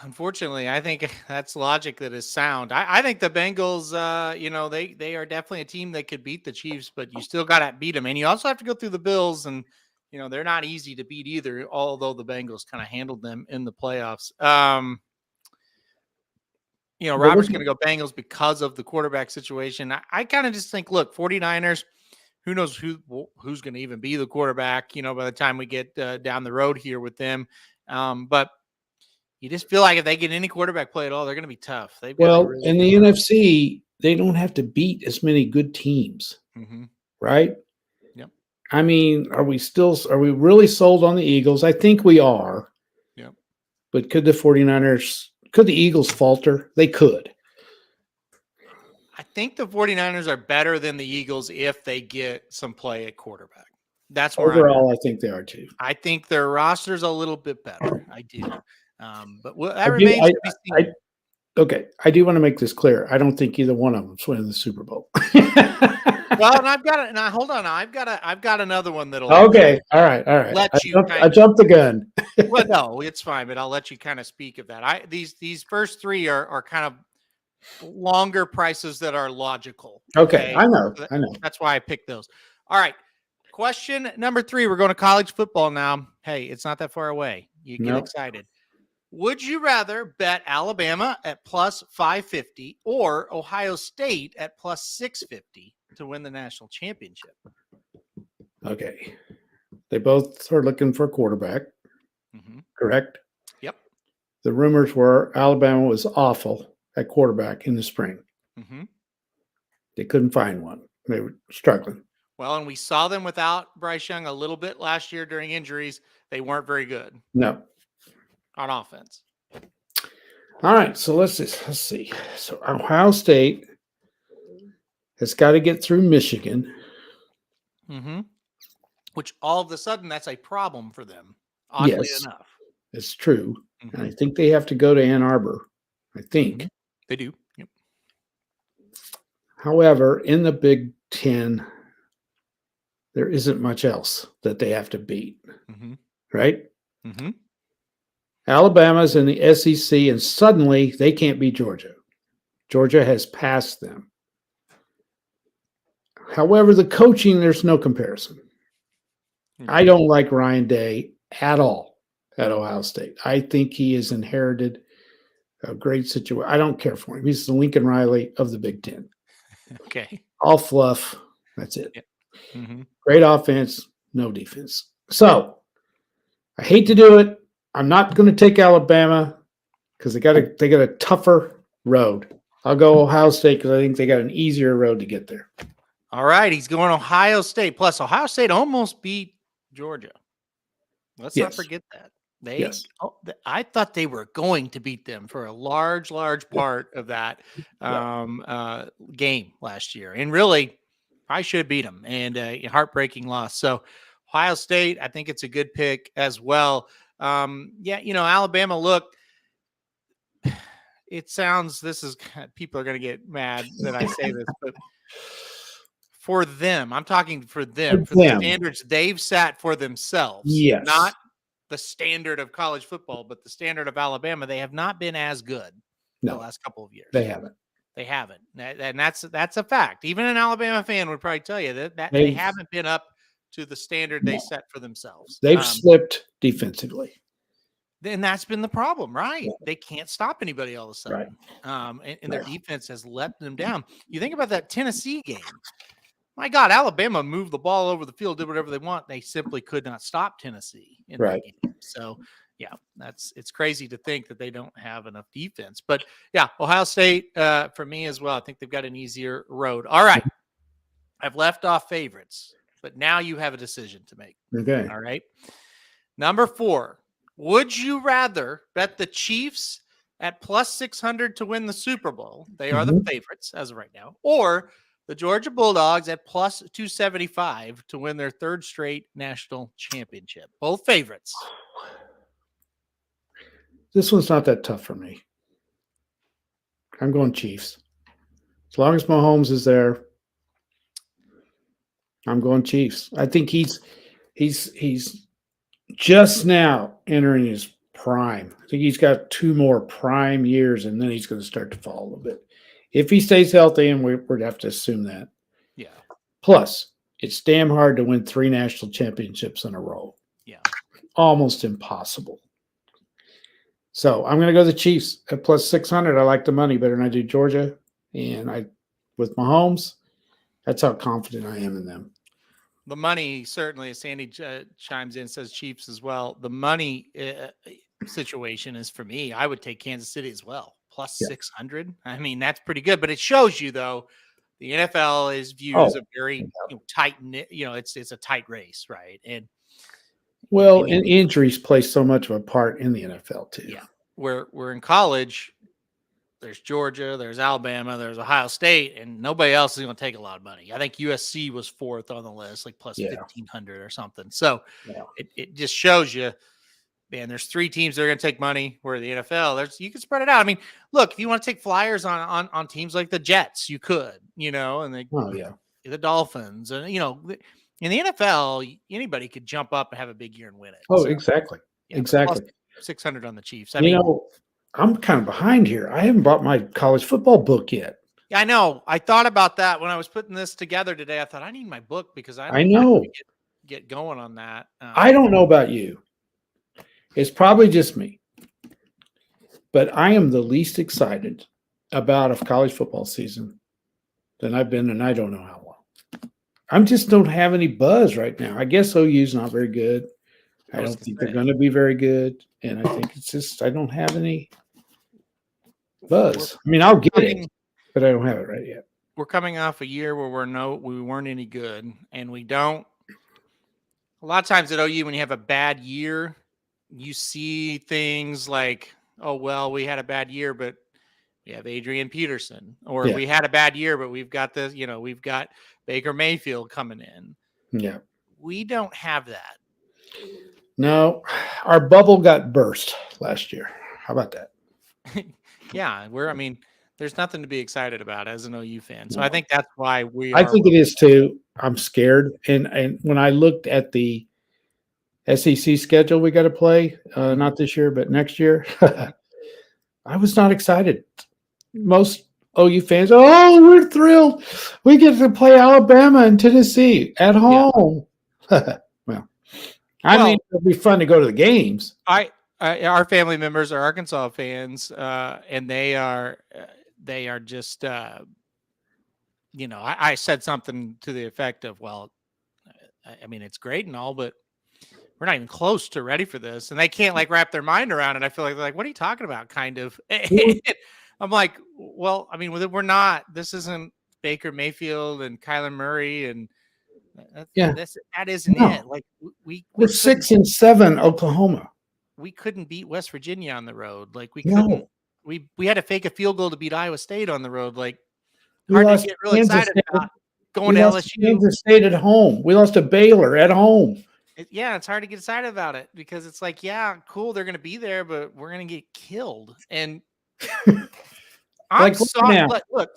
Unfortunately, I think that's logic that is sound. I think the Bengals, they are definitely a team that could beat the Chiefs, but you still got to beat them. And you also have to go through the Bills, and, they're not easy to beat either, although the Bengals kind of handled them in the playoffs. Robert's going to go Bengals because of the quarterback situation. I kind of just think, look, 49ers, who knows who's going to even be the quarterback, by the time we get down the road here with them. But you just feel like if they get any quarterback play at all, they're going to be tough. In the NFC, they don't have to beat as many good teams, right? Yep. I mean, are we really sold on the Eagles? I think we are. Yep. But could the Eagles falter? They could. I think the 49ers are better than the Eagles if they get some play at quarterback. That's where overall, I think they are too. I think their roster's a little bit better. I do. But that remains to be seen. Okay, I do want to make this clear. I don't think either one of them's winning the Super Bowl. Well, and I've got it. Now, hold on. I've got another one that'll. Okay, all right. I jumped the gun. Well, no, it's fine, but I'll let you kind of speak of that. These first three are kind of longer prices that are logical. Okay, I know. That's why I picked those. All right. Question number 3. We're going to college football now. Hey, it's not that far away. You get excited. Would you rather bet Alabama at plus 550 or Ohio State at plus 650 to win the national championship? Okay. They both are looking for a quarterback, correct? Yep. The rumors were Alabama was awful at quarterback in the spring. They couldn't find one. They were struggling. Well, and we saw them without Bryce Young a little bit last year during injuries. They weren't very good. No. On offense. All right, so let's see. So Ohio State has got to get through Michigan. Mm-hmm. Which all of a sudden, that's a problem for them, oddly enough. It's true. Mm-hmm. And I think they have to go to Ann Arbor. I think. Mm-hmm. They do. Yep. However, in the Big Ten, there isn't much else that they have to beat. Mm-hmm. Right? Mm-hmm. Alabama's in the SEC, and suddenly they can't beat Georgia. Georgia has passed them. However, the coaching, there's no comparison. Mm-hmm. I don't like Ryan Day at all at Ohio State. I think he has inherited a great situation. I don't care for him. He's the Lincoln Riley of the Big Ten. Okay. All fluff. That's it. Yeah. Mm-hmm. Great offense, no defense. So I hate to do it. I'm not going to take Alabama because they got a tougher road. I'll go Ohio State because I think they got an easier road to get there. All right, he's going Ohio State. Plus, Ohio State almost beat Georgia. Let's not forget that. I thought they were going to beat them for a large part of that game last year, and really, I should have beat them. And a heartbreaking loss. So, Ohio State, I think it's a good pick as well. Alabama, look, it sounds, people are going to get mad that I say this, but for them, I'm talking for them, for the standards they've set for themselves, not the standard of college football, but the standard of Alabama, they have not been as good the last couple of years. They haven't. And that's a fact. Even an Alabama fan would probably tell you that they haven't been up to the standard they set for themselves. They've slipped defensively. And that's been the problem, right? Yeah. They can't stop anybody all of a sudden. Right. And their defense has let them down. You think about that Tennessee game. My God, Alabama moved the ball over the field, did whatever they want. They simply could not stop Tennessee in that game. So, it's crazy to think that they don't have enough defense. But, Ohio State, for me as well, I think they've got an easier road. All right. I've left off favorites, but now you have a decision to make. Okay. All right. Number 4. Would you rather bet the Chiefs at plus 600 to win the Super Bowl? They are the favorites as of right now. Or the Georgia Bulldogs at plus 275 to win their 3rd straight national championship. Both favorites. This one's not that tough for me. I'm going Chiefs. As long as Mahomes is there, I'm going Chiefs. I think he's just now entering his prime. I think he's got 2 more prime years, and then he's going to start to fall a little bit. If he stays healthy, and we'd have to assume that. Yeah. Plus, it's damn hard to win 3 national championships in a row. Yeah. Almost impossible. So I'm going to go the Chiefs at plus 600. I like the money better than I do Georgia. And with Mahomes, that's how confident I am in them. The money, certainly, as Sandy chimes in, says Chiefs as well. The money situation is, for me, I would take Kansas City as well. Plus 600. I mean, that's pretty good. But it shows you, though, the NFL is viewed as a very tight, it's a tight race, right? And injuries play so much of a part in the NFL, too. Yeah. We're in college, there's Georgia, there's Alabama, there's Ohio State, and nobody else is going to take a lot of money. I think USC was 4th on the list, like plus 1,500 or something. So it just shows you, man, there's 3 teams that are going to take money, where the NFL, you can spread it out. I mean, look, if you want to take flyers on teams like the Jets, you could, and the Dolphins, and, in the NFL, anybody could jump up and have a big year and win it. Oh, so, exactly. Exactly. 600 on the Chiefs. I'm kind of behind here. I haven't bought my college football book yet. Yeah, I know. I thought about that when I was putting this together today. I thought I need my book because I know get going on that. I don't know about you. It's probably just me, but I am the least excited about a college football season than I've been, and I don't know how long. I just don't have any buzz right now. I guess OU's not very good. I don't think they're going to be very good, and I think it's just I don't have any buzz. I mean, I'll get it, but I don't have it right yet. we're coming off a year where we weren't any good, and we don't. A lot of times at OU, when you have a bad year, you see things like, oh, well, we had a bad year, but we have Adrian Peterson, or we had a bad year, but we've got this, we've got Baker Mayfield coming in. Yeah. We don't have that. No, our bubble got burst last year. How about that? Yeah, there's nothing to be excited about as an OU fan. So I think that's why I think it is too. I'm scared. And when I looked at the SEC schedule we got to play, not this year, but next year, I was not excited. Most OU fans, we're thrilled. We get to play Alabama and Tennessee at home. Yeah. It'll be fun to go to the games. Our family members are Arkansas fans, and they are just, I said something to the effect of, well, it's great and all, but we're not even close to ready for this. And they can't wrap their mind around it. I feel like they're like, what are you talking about? Kind of. I'm like, well, we're not, this isn't Baker Mayfield and Kyler Murray. And that isn't it. We're 6-7 Oklahoma. We couldn't beat West Virginia on the road. We couldn't, we had to fake a field goal to beat Iowa State on the road. Hard to get really excited about going to LSU. Kansas State at home. We lost to Baylor at home. It's hard to get excited about it because it's cool, they're going to be there, but we're going to get killed. And I'm sorry. Look,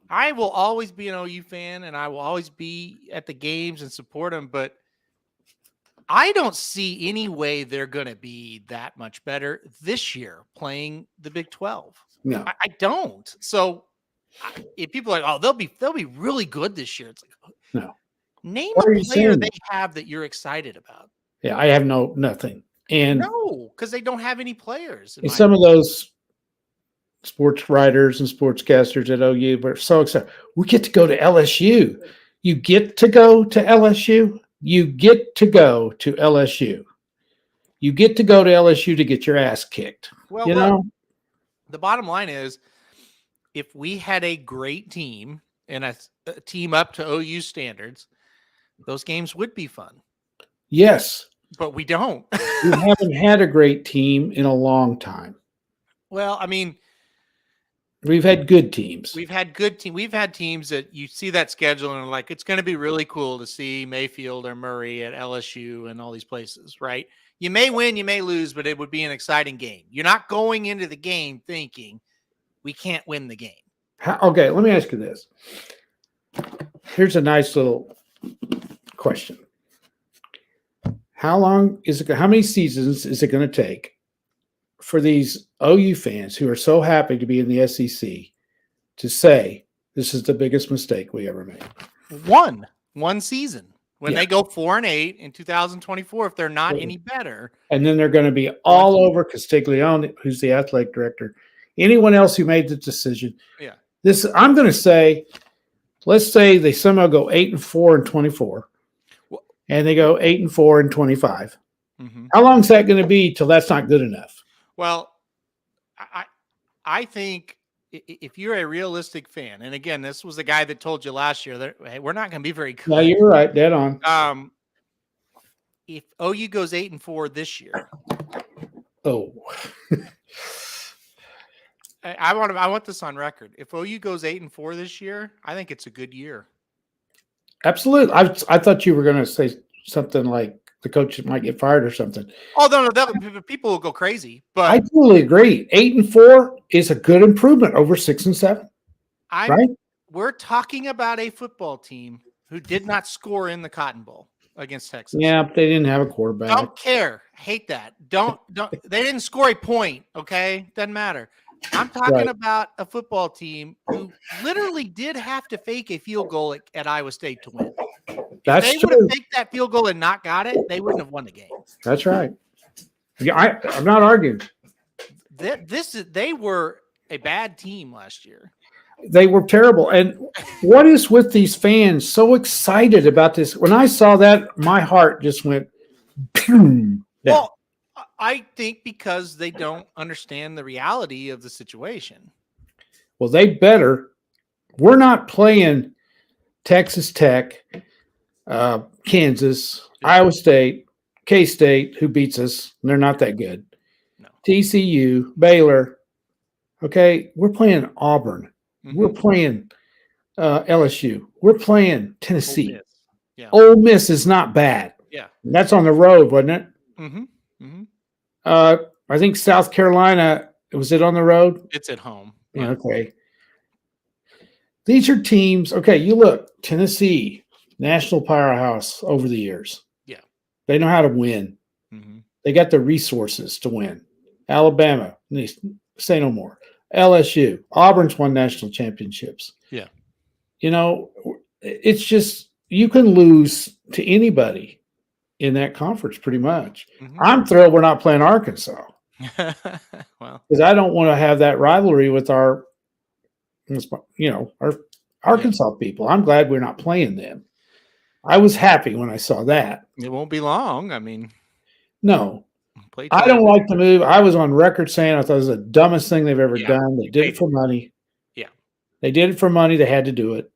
I will always be an OU fan, and I will always be at the games and support them, but I don't see any way they're going to be that much better this year playing the Big 12. No, I don't. So if people are like, they'll be really good this year. It's like, no. Name a player they have that you're excited about. Yeah, I have nothing. And no, because they don't have any players. Some of those sports writers and sportscasters at OU were so excited. We get to go to LSU. You get to go to LSU. You get to go to LSU. You get to go to LSU to get your ass kicked. Well, the bottom line is, if we had a great team and a team up to OU standards, those games would be fun. Yes. But we don't. We haven't had a great team in a long time. Well, we've had good teams. We've had teams that you see that schedule and are like, it's going to be really cool to see Mayfield or Murray at LSU and all these places, right? You may win, you may lose, but it would be an exciting game. You're not going into the game thinking we can't win the game. Okay, let me ask you this. Here's a nice little question. How many seasons is it going to take for these OU fans who are so happy to be in the SEC to say this is the biggest mistake we ever made? One season. When they go 4-8 in 2024, if they're not any better. And then they're going to be all over Castiglione, who's the athletic director. Anyone else who made the decision. Yeah. I'm going to say, let's say they somehow go 8-4 and 24. And they go 8-4 and 25. Mm-hmm. How long is that going to be till that's not good enough? Well, I think if you're a realistic fan, and again, this was the guy that told you last year that, hey, we're not going to be very good. No, you're right. Dead on. If OU goes 8-4 this year, I want this on record. If OU goes 8-4 this year, I think it's a good year. Absolutely. I thought you were going to say something like the coach might get fired or something. Oh, no, people will go crazy. But I totally agree. 8-4 is a good improvement over 6-7. Right? We're talking about a football team who did not score in the Cotton Bowl against Texas. Yeah, but they didn't have a quarterback. Don't care. Hate that. Don't. They didn't score a point. Okay, doesn't matter. I'm talking about a football team who literally did have to fake a field goal at Iowa State to win. That's if they would have faked that field goal and not got it, they wouldn't have won the game. That's right. Yeah, I'm not arguing. They were a bad team last year. They were terrible. And what is with these fans so excited about this? When I saw that, my heart just went boom. Well, I think because they don't understand the reality of the situation. Well, they better. We're not playing Texas Tech, Kansas, Iowa State, K-State, who beats us. They're not that good. No. TCU, Baylor. Okay, we're playing Auburn. We're playing LSU. We're playing Tennessee. Ole Miss is not bad. Yeah. That's on the road, wasn't it? Mm-hmm. I think South Carolina, was it on the road? It's at home. Yeah. Okay. These are teams. Okay, you look, Tennessee, national powerhouse over the years. Yeah. They know how to win. They got the resources to win. Alabama, say no more. LSU, Auburn's won national championships. Yeah. You know, it's just, you can lose to anybody in that conference pretty much. I'm thrilled we're not playing Arkansas. Well, because I don't want to have that rivalry with our Arkansas people. I'm glad we're not playing them. I was happy when I saw that. It won't be long. I mean, no, I don't like the move. I was on record saying I thought it was the dumbest thing they've ever done. They did it for money. Yeah. They did it for money. They had to do it.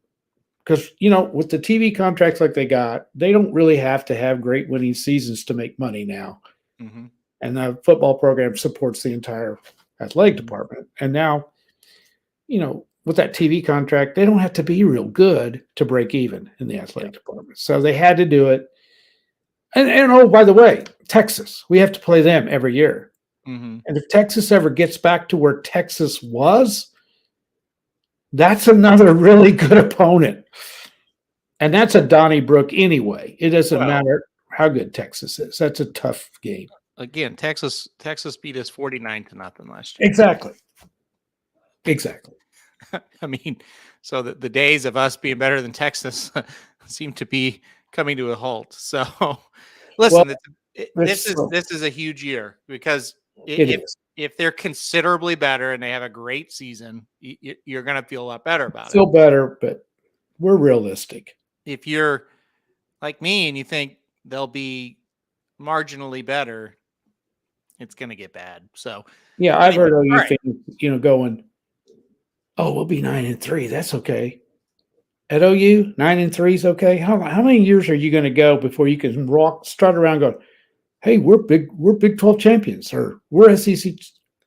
Because, with the TV contracts like they got, they don't really have to have great winning seasons to make money now. And the football program supports the entire athletic department. And now, with that TV contract, they don't have to be real good to break even in the athletic department. So they had to do it. And oh, by the way, Texas, we have to play them every year. And if Texas ever gets back to where Texas was, that's another really good opponent. And that's a Donnybrook anyway. It doesn't matter how good Texas is. That's a tough game. Again, Texas beat us 49-0 last year. Exactly. I mean, so the days of us being better than Texas seem to be coming to a halt. So, listen, this is a huge year because if they're considerably better and they have a great season, you're going to feel a lot better about it. Feel better, but we're realistic. If you're like me and you think they'll be marginally better, it's going to get bad. So, yeah, I've heard OU fans, going, "Oh, we'll be 9-3. That's okay." At OU, 9-3 is okay. How many years are you going to go before you can strut around, and go, "Hey, we're Big 12 champions," or "We're SEC."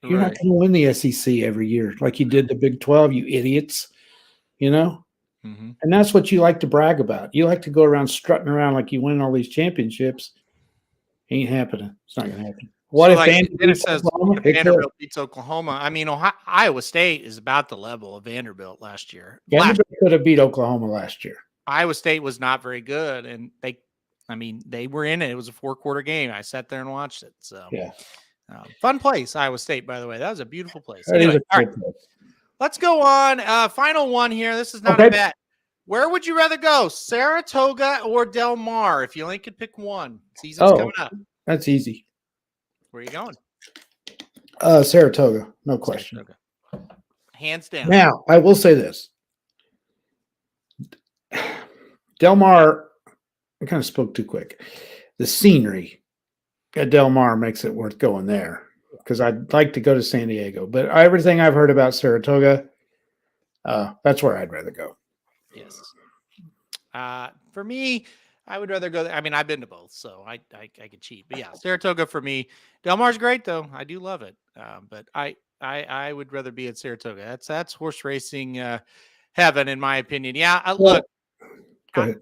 You're not going to win the SEC every year like you did the Big 12, you idiots. And that's what you like to brag about. You like to go around strutting around like you win all these championships. Ain't happening. It's not going to happen. What if Vanderbilt beats Oklahoma? I mean, Iowa State is about the level of Vanderbilt last year. Vanderbilt could have beat Oklahoma last year. Iowa State was not very good, and they were in it. It was a 4-quarter game. I sat there and watched it. So, yeah, fun place, Iowa State. By the way, that was a beautiful place. Anyway, all right, let's go on. Final one here. This is not a bet. Where would you rather go, Saratoga or Del Mar? If you only could pick one, season's coming up. That's easy. Where are you going? Saratoga, no question. Saratoga. Hands down. Now, I will say this. Del Mar, I kind of spoke too quick. The scenery at Del Mar makes it worth going there because I'd like to go to San Diego. But everything I've heard about Saratoga, that's where I'd rather go. Yes. For me, I would rather go there. I mean, I've been to both, so I could cheat. But yeah, Saratoga for me. Del Mar's great though. I do love it. But I would rather be at Saratoga. That's horse racing heaven, in my opinion. Yeah. Look, go ahead.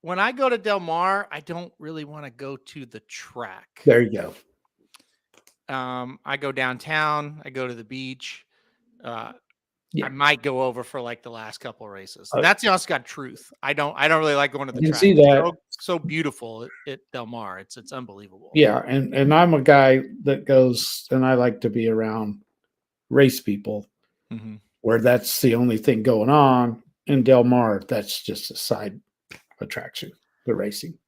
When I go to Del Mar, I don't really want to go to the track. There you go. I go downtown. I go to the beach. Yeah. I might go over for like the last couple of races. That's the honest God truth. I don't really like going to the track. You can see that. So beautiful at Del Mar. It's unbelievable. Yeah, and I'm a guy that goes, and I like to be around race people where that's the only thing going on. In Del Mar, that's just a side attraction, the racing.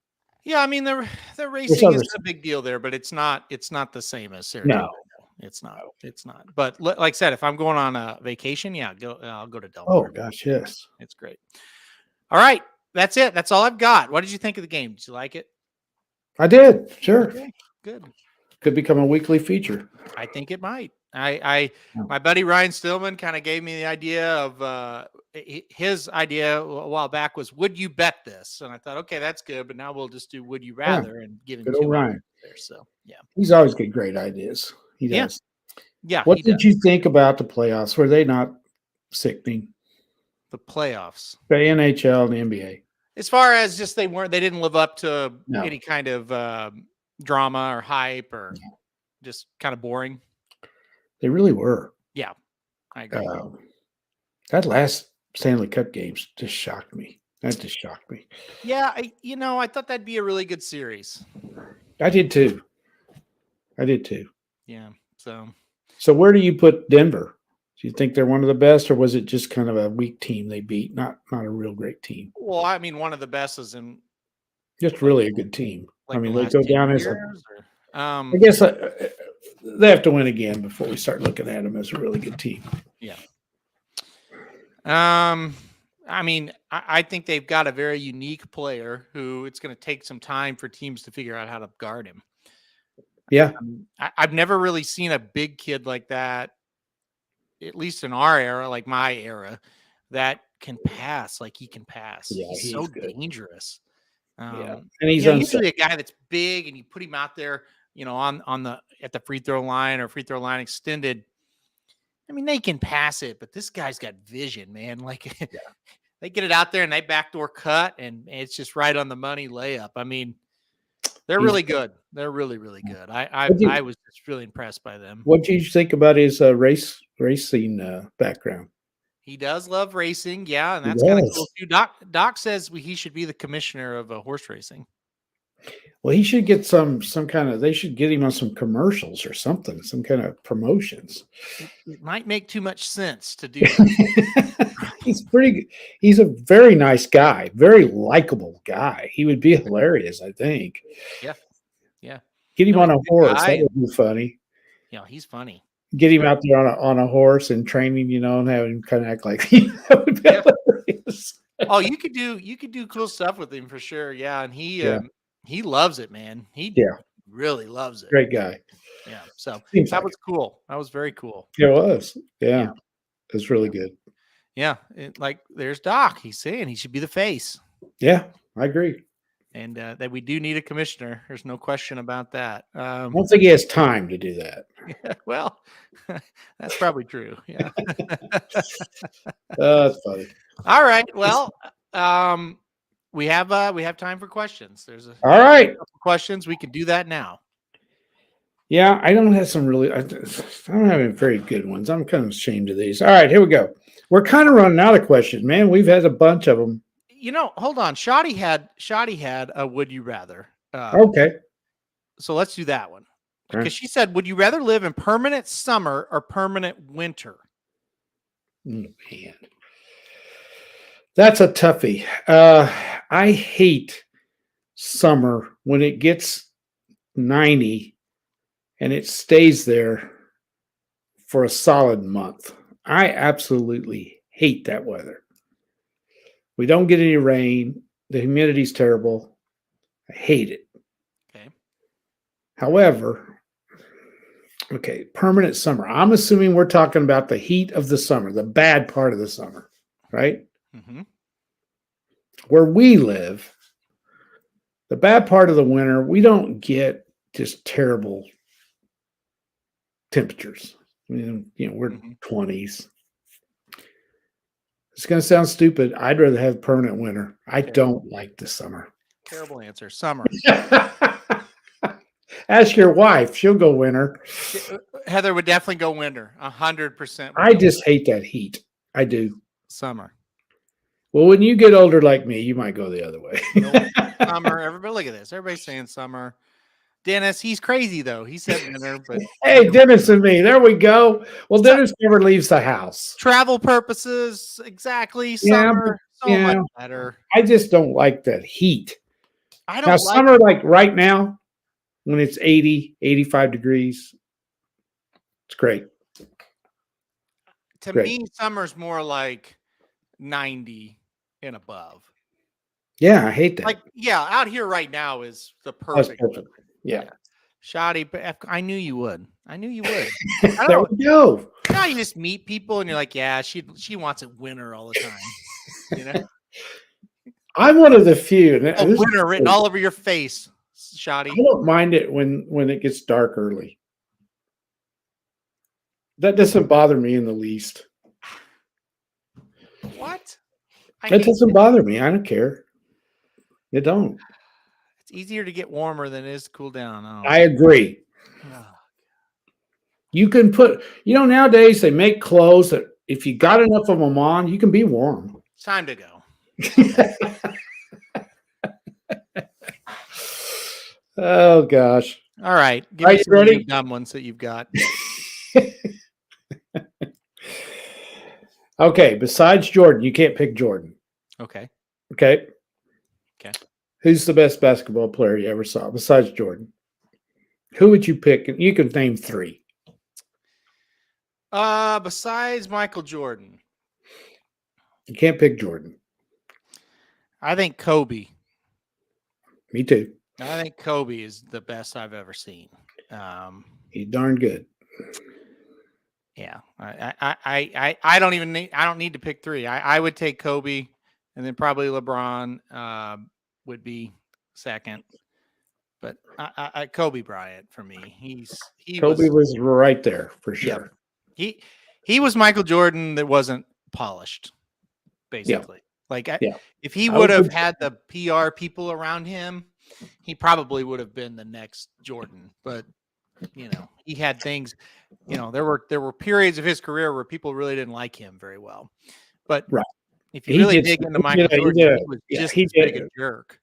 Yeah, I mean the racing is a big deal there, but it's not the same as Saratoga. No. It's not. But like I said, if I'm going on a vacation, I'll go to Del Mar. Oh gosh, yes. It's great. All right. That's it. That's all I've got. What did you think of the game? Did you like it? I did. Sure. Okay, good. could become a weekly feature. I think it might. My buddy Ryan Stillman kind of gave me the idea of his idea a while back was, would you bet this? And I thought, okay, that's good. But now we'll just do would you rather and give him Good old 2 Ryan. hours there. So yeah, He's always got great ideas. He does. Yeah. What did you think about the playoffs? Were they not sickening? The playoffs, The NHL and the NBA. as far as just they didn't live up to No. any kind of drama or hype or just kind of boring. They really were. Yeah, I agree. That last Stanley Cup games just shocked me. That just shocked me. Yeah, I thought that'd be a really good series. I did too. Yeah. So where do you put Denver? Do you think they're one of the best, or was it just kind of a weak team they beat? Not a real great team. Well, I mean, one of the best is in Just really a good team. like they the last go 10 down as years, I guess they have to win again before we start looking at them as a really good team. Yeah. I mean, I think they've got a very unique player who it's going to take some time for teams to figure out how to guard him. Yeah. I've never really seen a big kid like that, at least in our era, like my era, that can pass like he can pass. Yeah, he's so good. Dangerous. And he's usually a guy that's big and you put him out there, at the free throw line or free throw line extended. I mean, they can pass it, but this guy's got vision, man. Like they get it out there and they backdoor cut and it's just right on the money layup. I mean, they're really good. They're really, really good. I was just really impressed by them. What did you think about his racing background? He does love racing, yeah, and that's kind of cool too. Doc says he should be the commissioner of horse racing. Well, he should get some kind of. They should get him on some commercials or something, some kind of promotions. It might make too much sense to do. He's a very nice guy, very likable guy. He would be hilarious, I think. Yeah. Get him on a horse. That would be funny. Yeah, he's funny. Get him out there on a horse and training, and have him kind of act like that would be hilarious. Oh, you could do cool stuff with him for sure. Yeah, and he loves it, man. He really loves it. Great guy. Yeah. So Seems that was cool. That was very cool. It was. Yeah. It was really good. Yeah. There's Doc. He's saying he should be the face. Yeah, I agree. And that we do need a commissioner. There's no question about that. I don't think he has time to do that. Yeah, well, that's probably true. Yeah. That's funny. All right. Well, we have time for questions. There's all right questions. We can do that now. Yeah, I don't have some really. I don't have any very good ones. I'm kind of ashamed of these. All right, here we go. We're kind of running out of questions, man. We've had a bunch of them. Hold on. Shoddy had a would you rather. Okay. So let's do that one. Because she said, would you rather live in permanent summer or permanent winter? Man. That's a toughie. I hate summer when it gets 90 and it stays there for a solid month. I absolutely hate that weather. We don't get any rain. The humidity's terrible. I hate it. Okay. However, permanent summer. I'm assuming we're talking about the heat of the summer, the bad part of the summer, right? Mm-hmm. Where we live, the bad part of the winter, we don't get just terrible temperatures. We're 20s. It's going to sound stupid. I'd rather have permanent winter. I don't like the summer. Terrible answer. Summer. Ask your wife. She'll go winter. Heather would definitely go winter. 100%. I just hate that heat. I do. Summer. Well, when you get older like me, you might go the other way. Summer. Everybody, look at this. Everybody's saying summer. Dennis, he's crazy though. He said winter, but hey, Dennis and me. There we go. Well, Dennis never leaves the house. Travel purposes, exactly. Summer, much better. I just don't like that heat. I don't. Summer, like right now, when it's 80, 85 degrees, it's great. To me, summer's more like 90 and above. Yeah, I hate that. Out here right now is the perfect. Yeah. Shoddy, but I knew you would. I knew you would. There we go. You know how you just meet people and you're like, yeah, she wants a winner all the time. You know, I'm one of the few. a winner written all over your face, Shoddy. I don't mind it when it gets dark early. That doesn't bother me in the least. What? It doesn't bother me. I don't care. It don't. It's easier to get warmer than it is to cool down. I agree. You can put, nowadays they make clothes that if you got enough of them on, you can be warm. It's time to go. Oh, gosh. All right. Give Are me you some ready? dumb ones that you've got. Okay. Besides Jordan, you can't pick Jordan. Okay. Okay. Okay. Who's the best basketball player you ever saw besides Jordan? Who would you pick? You can name 3. Besides Michael Jordan, You can't pick Jordan. I think Kobe. Me too. I think Kobe is the best I've ever seen. He's darn good. Yeah, I don't even need. I don't need to pick 3. I would take Kobe, and then probably LeBron would be second. But Kobe Bryant for me. Kobe was right there for sure. Yeah. He was Michael Jordan that wasn't polished, basically. If he would have had the PR people around him, he probably would have been the next Jordan. But he had things. There were periods of his career where people really didn't like him very well. But if you really dig into Michael Jordan, he was just as big a jerk.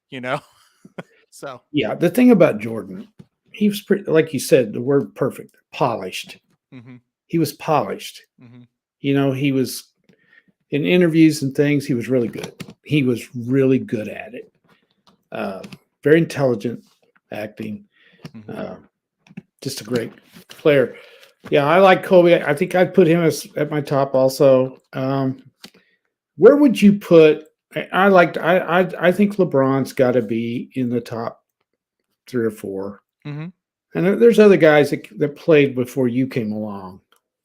So the thing about Jordan, he was pretty, like you said, the word perfect, polished. Mm-hmm. He was polished. Mm-hmm. He was in interviews and things. He was really good. He was really good at it. Very intelligent acting. Mm-hmm. Just a great player. Yeah, I like Kobe. I think I'd put him at my top also. Where would you put? I think LeBron's got to be in the top 3 or 4. Mm-hmm. And there's other guys that played before you came along,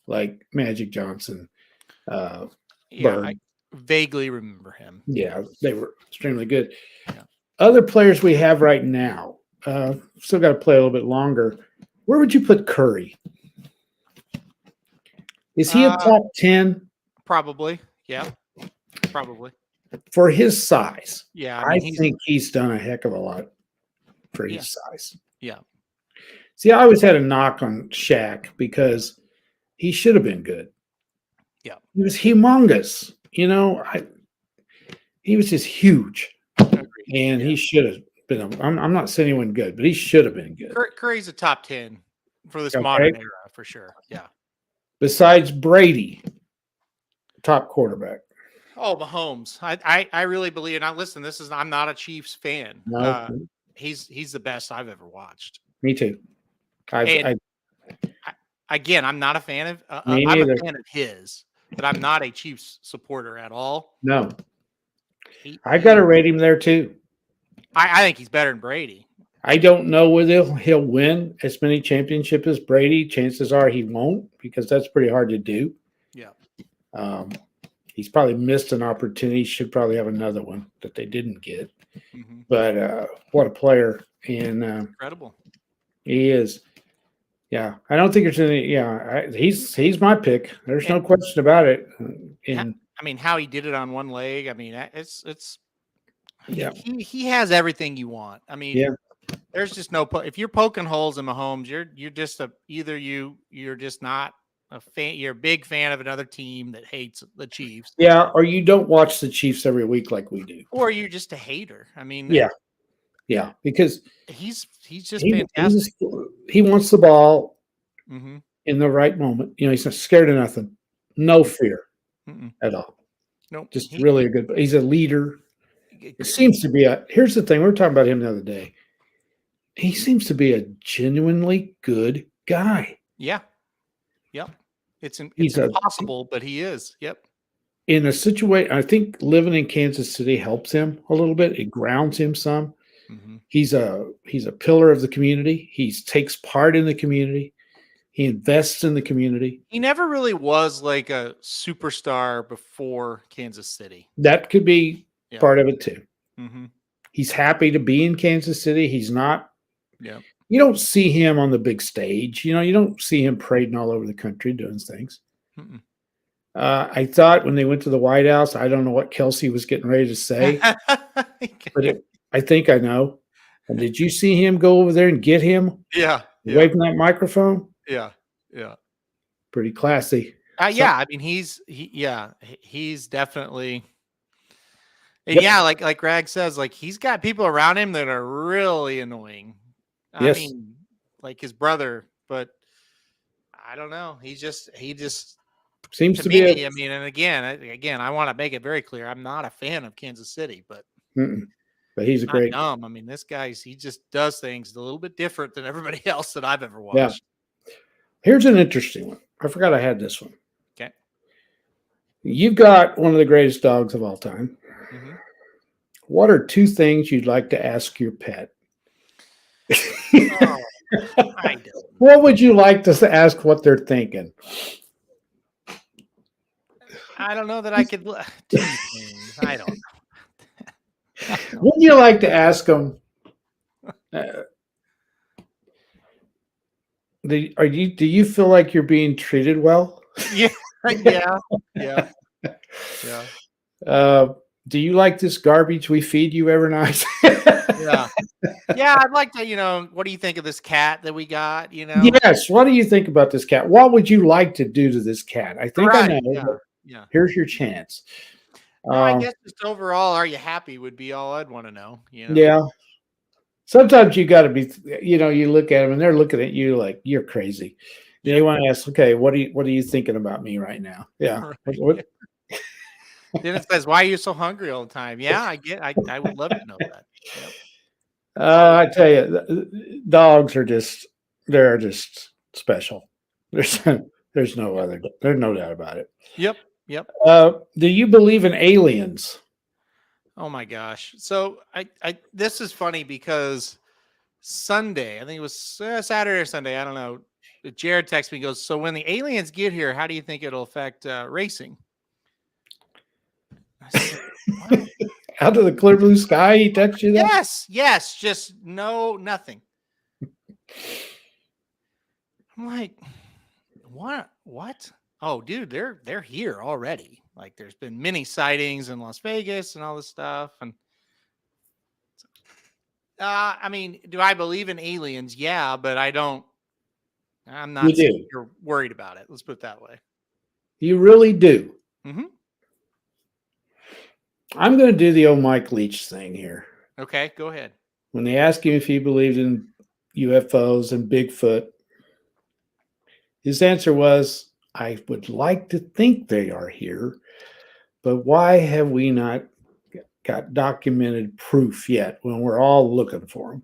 like Magic Johnson. Bird. I vaguely remember him. Yeah, they were extremely good. Yeah. Other players we have right now, still got to play a little bit longer. Where would you put Curry? Is he a top 10? Probably. Yeah. Probably. For his size. Yeah. I think he's done a heck of a lot for his size. Yeah. See, I always had a knock on Shaq because he should have been good. Yeah. He was humongous. He was just huge. And he should have been. I'm not saying anyone good, but he should have been good. Curry's a top 10 for this modern era, for sure. Yeah. Besides Brady, top quarterback. Oh, Mahomes. I really believe it. Now, listen, I'm not a Chiefs fan. No. He's the best I've ever watched. Me too. Again, I'm not a fan of. Me I'm neither. a fan of his, but I'm not a Chiefs supporter at all. No. I got to rate him there too. I think he's better than Brady. I don't know whether he'll win as many championships as Brady. Chances are he won't because that's pretty hard to do. Yeah. He's probably missed an opportunity. Should probably have another one that they didn't get. Mm-hmm. But what a player. And incredible. He is. Yeah. I don't think there's any. Yeah. He's my pick. There's no question about it. And how he did it on one leg. It's. Yeah. He has everything you want. There's just no. If you're poking holes in Mahomes, you're just you're just not a fan. You're a big fan of another team that hates the Chiefs. Yeah, or you don't watch the Chiefs every week like we do. Or you're just a hater. Yeah, because he's just fantastic. He wants the ball mm-hmm. in the right moment. He's not scared of nothing. No fear at all. No, nope. Just really a good. He's a leader. It seems to be here's the thing. We were talking about him the other day. He seems to be a genuinely good guy. Yeah. Yep. It's impossible, but he is. Yep. In a situation, I think living in Kansas City helps him a little bit. It grounds him some. He's a pillar of the community. He takes part in the community. He invests in the community. He never really was like a superstar before Kansas City. That could be part of it too. He's happy to be in Kansas City. He's not. Yeah. You don't see him on the big stage. You don't see him parading all over the country doing things. I thought when they went to the White House, I don't know what Kelsey was getting ready to say, but I think I know. And did you see him go over there and get him? Yeah. Away from that microphone? Yeah. Pretty classy. Yeah. I mean, he's definitely. And yeah, like Greg says, like he's got people around him that are really annoying. I mean, like his brother, but I don't know. He just seems to me, be. I mean, and again, I want to make it very clear. I'm not a fan of Kansas City, but he's a great. Dumb. I mean, this he just does things a little bit different than everybody else that I've ever watched. Yeah. Here's an interesting one. I forgot I had this one. Okay. You've got one of the greatest dogs of all time. What are 2 things you'd like to ask your pet? I don't. What would you like to ask what they're thinking? I don't know that I could. 2 things. I don't know. Wouldn't you like to ask them? Do you feel like you're being treated well? Yeah. Do you like this garbage we feed you every night? Yeah, I'd like to, what do you think of this cat that we got, Yes, what do you think about this cat? What would you like to do to this cat? I think I know. Yeah. Here's your chance. I guess just overall, are you happy would be all I'd want to know. Yeah. Sometimes you got to be, you look at them and they're looking at you like you're crazy. Yeah. You want to ask, okay, what are you thinking about me right now? Yeah. Right. Then it says, why are you so hungry all the time? Yeah, I would love to know that. Yep. I tell you, dogs are they're just special. There's no doubt about it. Yep. Do you believe in aliens? Oh my gosh. So this is funny because Sunday, I think it was Saturday or Sunday, I don't know. Jared texts me, goes, so when the aliens get here, how do you think it'll affect racing? I said, what? Out of the clear blue sky, he texted you that? Yes, just nothing. I'm like, what? Oh, dude, they're here already. Like, there's been many sightings in Las Vegas and all this stuff. And I mean, do I believe in aliens? Yeah, but I'm not super worried about it. Let's put it that way. You really do. Mm-hmm. I'm going to do the old Mike Leach thing here. Okay, go ahead. When they ask him if he believed in UFOs and Bigfoot, his answer was, I would like to think they are here, but why have we not got documented proof yet when we're all looking for them?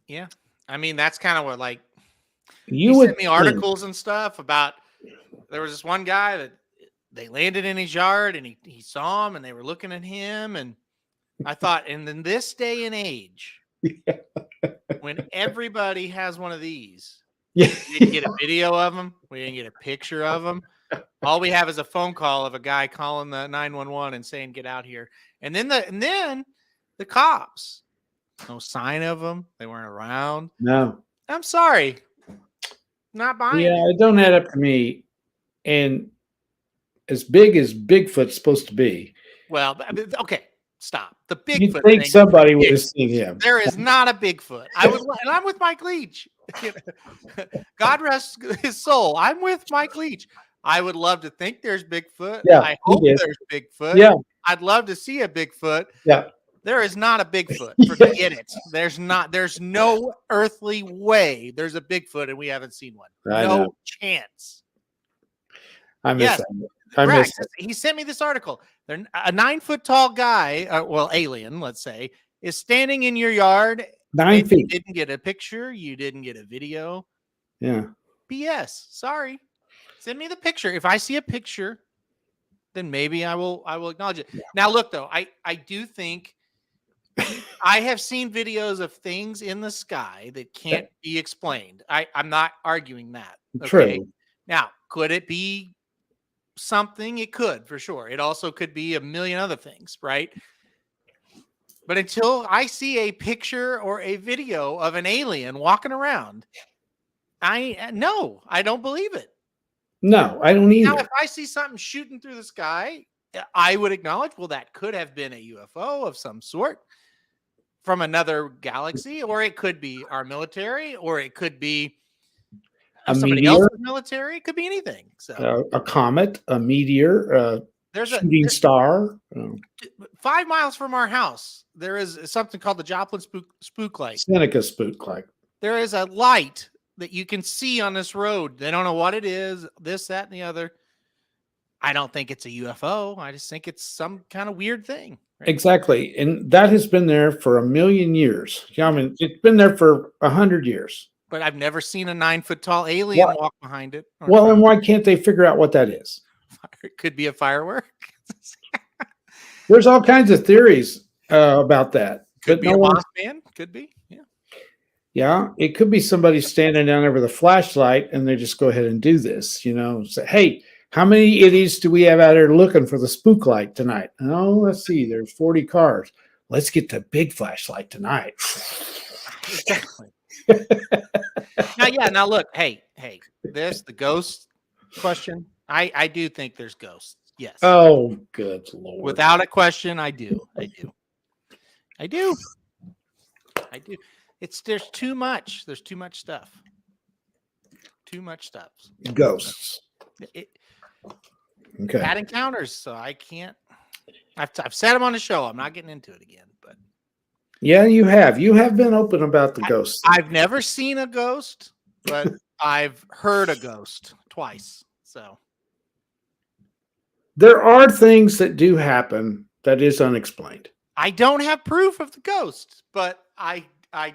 Yeah. I mean, that's kind of what, like, you sent me articles and stuff about, there was this one guy that they landed in his yard and he saw him and they were looking at him. And I thought, and in this day and age, when everybody has one of these, we didn't get a video of them. We didn't get a picture of them. All we have is a phone call of a guy calling the 911 and saying, get out here. And then the cops, no sign of them. They weren't around. No, I'm sorry. Not buying it. It don't add up to me. And as big as Bigfoot's supposed to be. Well, okay, stop. The Bigfoot. You think somebody would have seen him? There is not a Bigfoot. And I'm with Mike Leach. God rest his soul. I'm with Mike Leach. I would love to think there's Bigfoot. Yeah, I hope there's Bigfoot. Yeah, I'd love to see a Bigfoot. Yeah, there is not a Bigfoot. Forget it. There's no earthly way there's a Bigfoot and we haven't seen one. No chance. I miss that. He sent me this article. A 9-foot tall guy, alien, let's say, is standing in your yard. 9 feet. You didn't get a picture. You didn't get a video. Yeah. BS. Sorry. Send me the picture. If I see a picture, then maybe I will acknowledge it. Yeah. Now, look, though, I do think I have seen videos of things in the sky that can't be explained. I'm not arguing that. Okay. True. Now, could it be something? It could, for sure. It also could be a million other things, right? But until I see a picture or a video of an alien walking around, I don't believe it. No, I don't either. Now, if I see something shooting through the sky, I would acknowledge, well, that could have been a UFO of some sort from another galaxy, or it could be our military, or it could be somebody else's military. It could be anything. So a comet, a meteor, there's shooting star. 5 miles from our house, there is something called the Joplin spook light. Seneca spook light. There is a light that you can see on this road. They don't know what it is, this, that, and the other. I don't think it's a UFO. I just think it's some kind of weird thing. Right? Exactly. And that has been there for 1,000,000 years. Yeah, I mean, it's been there for 100 years. But I've never seen a 9-foot-tall alien walk behind it. Well, and why can't they figure out what that is? It could be a firework. There's all kinds of theories about that. Could be a boss man. Could be. Yeah. Yeah. It could be somebody standing down there with a flashlight and they just go ahead and do this, say, hey, how many idiots do we have out there looking for the spook light tonight? Oh, let's see. There's 40 cars. Let's get the big flashlight tonight. Exactly. Now look, hey, the ghost question. I do think there's ghosts. Yes. Oh, good Lord. Without a question, I do. There's too much. There's too much stuff. Ghosts. Okay. Had encounters, so I can't. I've said them on the show. I'm not getting into it again, but yeah, you have. You have been open about the ghosts. I've never seen a ghost, but I've heard a ghost twice. So there are things that do happen that is unexplained. I don't have proof of the ghost, but I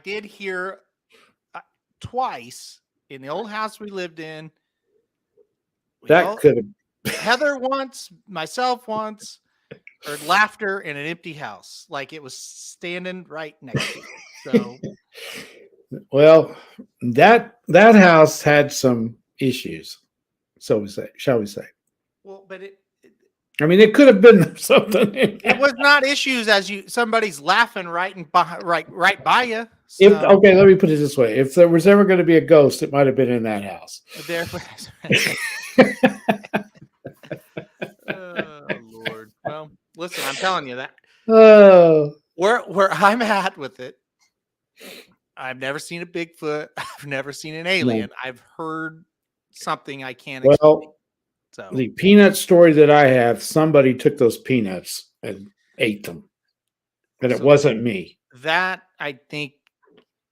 did hear twice in the old house we lived in. That could have Heather once, myself once, heard laughter in an empty house, like it was standing right next to me. So, well, that house had some issues, shall we say? Well, but it could have been something. It was not issues as somebody's laughing right by you. So. Okay, let me put it this way: if there was ever going to be a ghost, it might have been in that house. Oh Lord! Well, listen, I'm telling you that. Oh, where I'm at with it, I've never seen a Bigfoot. I've never seen an alien. No. I've heard something I can't explain. So the peanut story that I have, somebody took those peanuts and ate them, and it wasn't me. That I think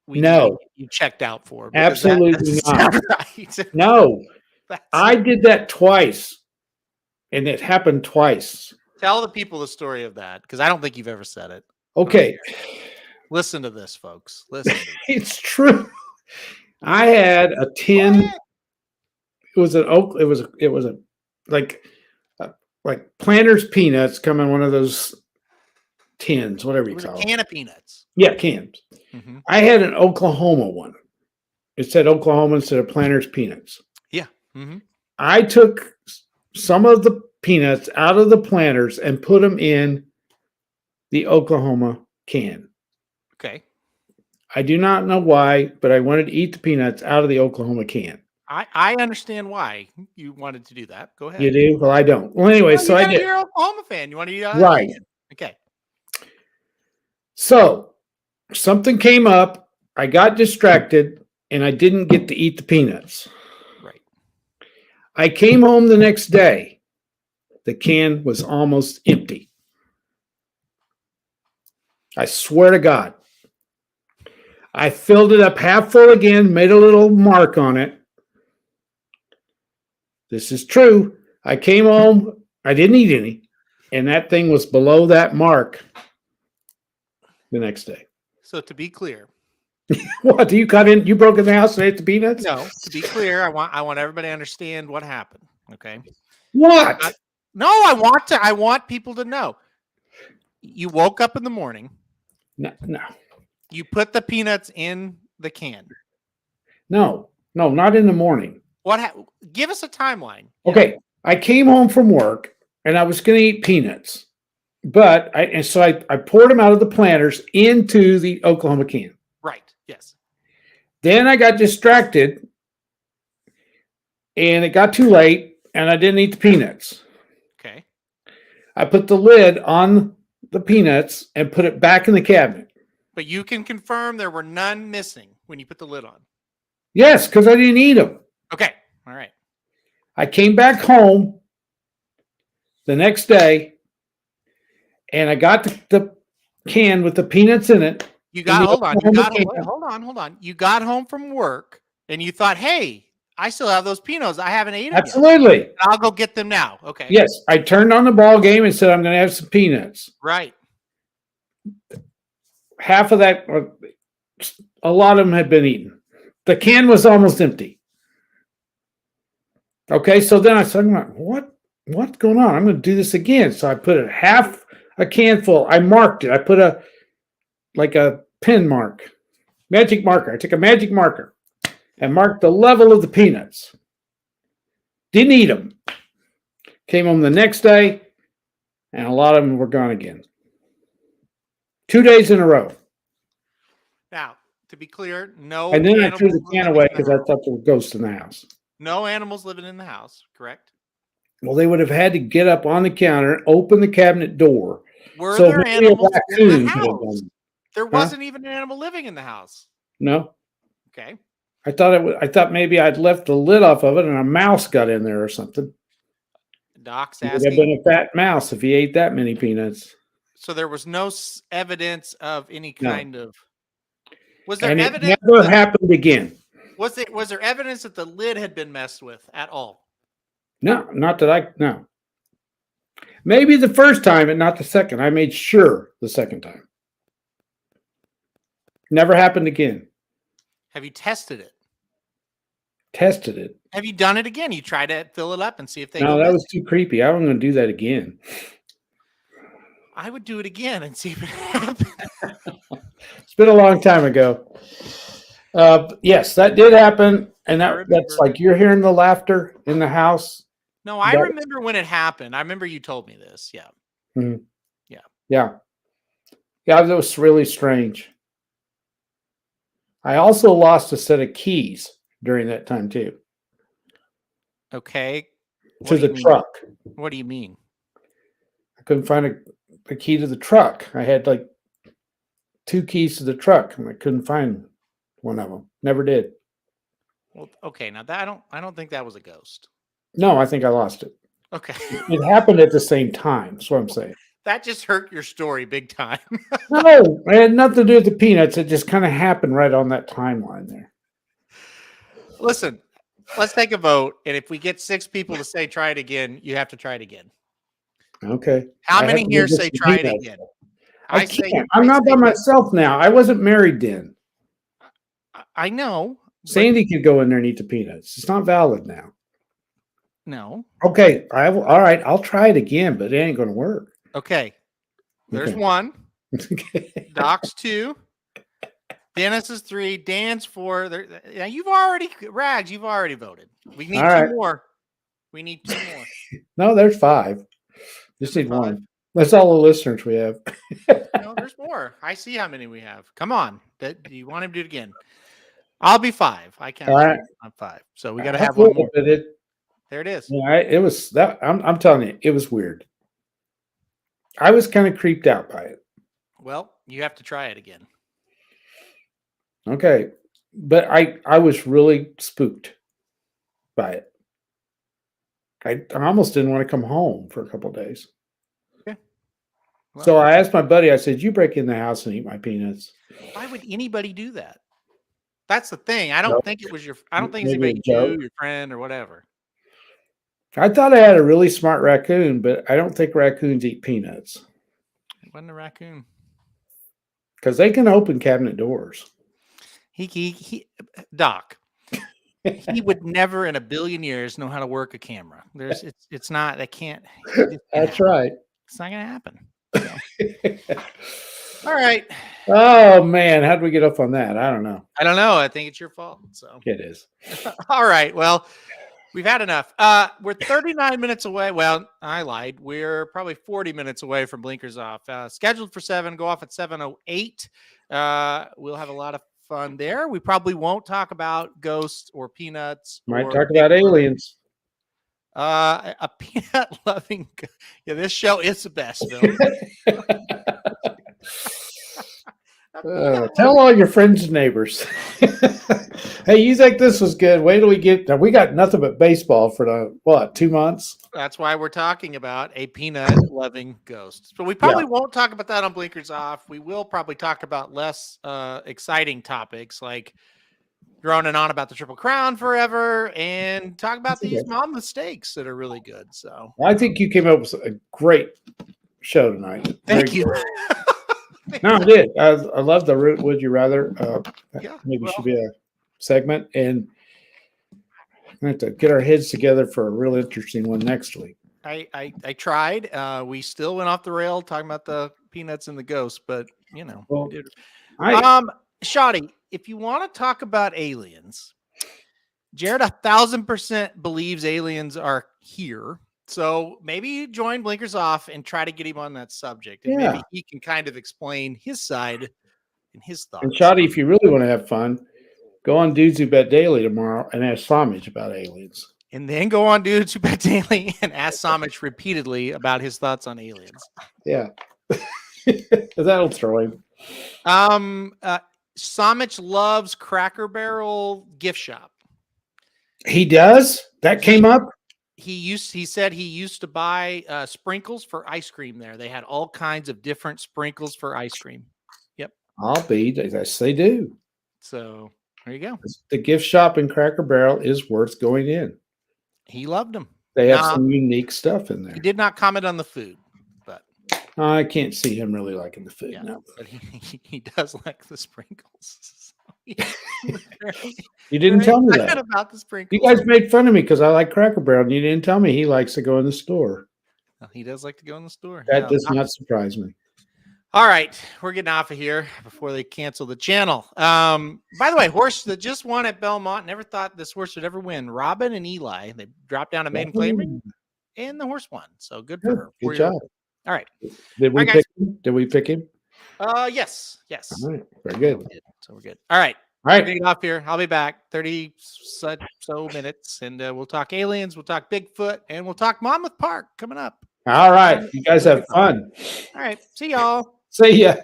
you checked out for. Absolutely not. Right. No, I did that twice, and it happened twice. Tell the people the story of that, because I don't think you've ever said it. Okay. Listen to this, folks. Listen to this. It's true. I had a tin. It was like Planters peanuts come in one of those tins, whatever you call it. A can of peanuts. Yeah, cans. Mm-hmm. I had an Oklahoma one. It said Oklahoma instead of Planters peanuts. Yeah. Mm-hmm. I took some of the peanuts out of the Planters and put them in the Oklahoma can. Okay. I do not know why, but I wanted to eat the peanuts out of the Oklahoma can. I understand why you wanted to do that. Go ahead. You do? Well, I don't. Well, anyway, so I did. You're an Oklahoma fan. You want to eat out? Right. Okay. So something came up. I got distracted, and I didn't get to eat the peanuts. Right. I came home the next day. The can was almost empty. I swear to God. I filled it up half full again, made a little mark on it. This is true. I came home. I didn't eat any. And that thing was below that mark the next day. So to be clear. What? You cut in? You broke in the house and ate the peanuts? No. To be clear, I want everybody to understand what happened. Okay. What? I want people to know. You woke up in the morning. No, no, You put the peanuts in the can. no, not in the morning. Give us a timeline. Okay, I came home from work and I was going to eat peanuts, but I poured them out of the planters into the Oklahoma can. Right. Yes. Then I got distracted and it got too late and I didn't eat the peanuts. Okay. I put the lid on the peanuts and put it back in the cabinet. But you can confirm there were none missing when you put the lid on. Yes, because I didn't eat them. Okay. All right. I came back home the next day and I got the can with the peanuts in it. Hold on. You got home from work and you thought, hey, I still have those peanuts. I haven't eaten Absolutely. Yet. I'll go get them now. Okay. Yes. I turned on the ball game and said, I'm going to have some peanuts. Right. Half of that, a lot of them had been eaten. The can was almost empty. Okay. So then I said, what's going on? I'm going to do this again. So I put it half a can full. I marked it. I put a pen mark, magic marker. I took a magic marker and marked the level of the peanuts. Didn't eat them. Came home the next day, and a lot of them were gone again. 2 days in a row. Now, to be clear, no. And then I threw the can away because I thought there were ghosts in the house. No animals living in the house, correct? Well, they would have had to get up on the counter, open the cabinet door. Were there animals in the house? There wasn't even an animal living in the house. No. Okay. I thought maybe I'd left the lid off of it and a mouse got in there or something. Doc's It asking. would have been a fat mouse if he ate that many peanuts. So there was no evidence of any kind of. Was there and evidence? It never happened again. Was there evidence that the lid had been messed with at all? No, not that no. Maybe the first time and not the second. I made sure the second time. Never happened again. Have you tested it? Tested it. Have you done it again? You try to fill it up and see if they. No, that was too creepy. I wasn't going to do that again. I would do it again and see if it happened. It's been a long time ago. Yes, that did happen, and that's like you're hearing the laughter in the house. No, I remember when it happened. I remember you told me this. Yeah. Mm-hmm. Yeah. That was really strange. I also lost a set of keys during that time too. Okay. To the truck. What do you mean? I couldn't find a key to the truck. I had like 2 keys to the truck, and I couldn't find one of them. Never did. Well, okay. Now that I don't think that was a ghost. No, I think I lost it. Okay. It happened at the same time. That's what I'm saying. That just hurt your story big time. No, it had nothing to do with the peanuts. It just kind of happened right on that timeline there. Listen, let's take a vote. And if we get 6 people to say try it again, you have to try it again. Okay. How many here say try it again? I can't. I'm not by myself now. I wasn't married then. I know. Sandy could go in there and eat the peanuts. It's not valid now. No. Okay. All right. I'll try it again, but it ain't going to work. Okay. There's Okay. 1. Okay. Doc's 2. Dennis is 3. Dan's 4. Now you've already voted. We need 2 more. We need 2 more. No, there's 5. Just need 1. That's all the listeners we have. No, there's more. I see how many we have. Come on. Do you want him to do it again? I'll be 5. I can't. Right. I'm 5. So we got to have 1 more. There it is. Yeah, it was that. I'm telling you, it was weird. I was kind of creeped out by it. Well, you have to try it again. Okay, but I was really spooked by it. I almost didn't want to come home for a couple of days. Okay. Well, So I asked my buddy. I said, "You break in the house and eat my peanuts." why would anybody do that? That's the thing. I don't think it was I don't think it's Maybe anybody a joke. you, your friend, or whatever. I thought I had a really smart raccoon, but I don't think raccoons eat peanuts It wasn't a raccoon. because they can open cabinet doors. Doc. He would never in a billion years know how to work a camera. It's not. They can't. That's right. It's not going to happen. So. All right. Oh man, how did we get up on that? I don't know. I think it's your fault. So It is. all right. Well, we've had enough. We're 39 minutes away. Well, I lied. We're probably 40 minutes away from blinkers off. Scheduled for 7, go off at 7:08. We'll have a lot of fun there. We probably won't talk about ghosts or peanuts. Might talk about aliens. A peanut loving. Yeah, this show is the best, Bill. Tell all your friends and neighbors. Hey, you think this was good? Wait till we get. We got nothing but baseball for the 2 months. That's why we're talking about a peanut loving ghost. So we probably won't talk about that on Blinkers Off. We will probably talk about less exciting topics like droning on about the Triple Crown forever and talk about these mom mistakes that are really good. So I think you came up with a great show tonight. Thank you. No, I did. I love the Would You Rather. Maybe should be a segment, and we have to get our heads together for a real interesting one next week. I tried. We still went off the rail talking about the peanuts and the ghosts, but we did. Shoddy, if you want to talk about aliens, Jared 1,000% believes aliens are here. So maybe join Blinkers Off and try to get him on that subject. And maybe he can kind of explain his side and his thoughts. And Shoddy, if you really want to have fun, go on Dudes Who Bet Daily tomorrow and ask Somich about aliens. And then go on Dudes Who Bet Daily and ask Somich repeatedly about his thoughts on aliens. Yeah. That'll throw him. Somich loves Cracker Barrel gift shop. He does? That came up? He said he used to buy sprinkles for ice cream there. They had all kinds of different sprinkles for ice cream. Yep. Yes, they do. So there you go. The gift shop in Cracker Barrel is worth going in. He loved them. They have some unique stuff in there. He did not comment on the food, but I can't see him really liking the food. Yeah, no. But he does like the sprinkles. You didn't tell me that. About the sprinkles. You guys made fun of me because I like Cracker Barrel, and you didn't tell me he likes to go in the store. Well, he does like to go in the store. That does not surprise me. All right, we're getting off of here before they cancel the channel. By the way, horse that just won at Belmont. Never thought this horse would ever win. Robin and Eli. They dropped down a maiden claiming, and the horse won. So good for her. Good job. All right. Did we pick him? Did we pick him? Yes. All right. Very good. So we're good. All right. All right. Getting off here. I'll be back 30 so minutes, and we'll talk aliens, we'll talk Bigfoot, and we'll talk Monmouth Park coming up. All right. You guys have fun. All right. See y'all. See ya.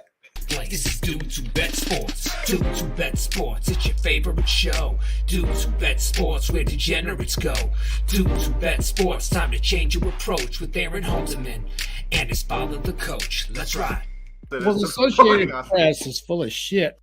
This is Dudes Who Bet Sports. Dudes Who Bet Sports. It's your favorite show. Dudes Who Bet Sports, where degenerates go. Dudes Who Bet Sports. Time to change your approach with Aaron Holderman and his father, the coach. Let's ride. Well, the Associated Press is full of shit.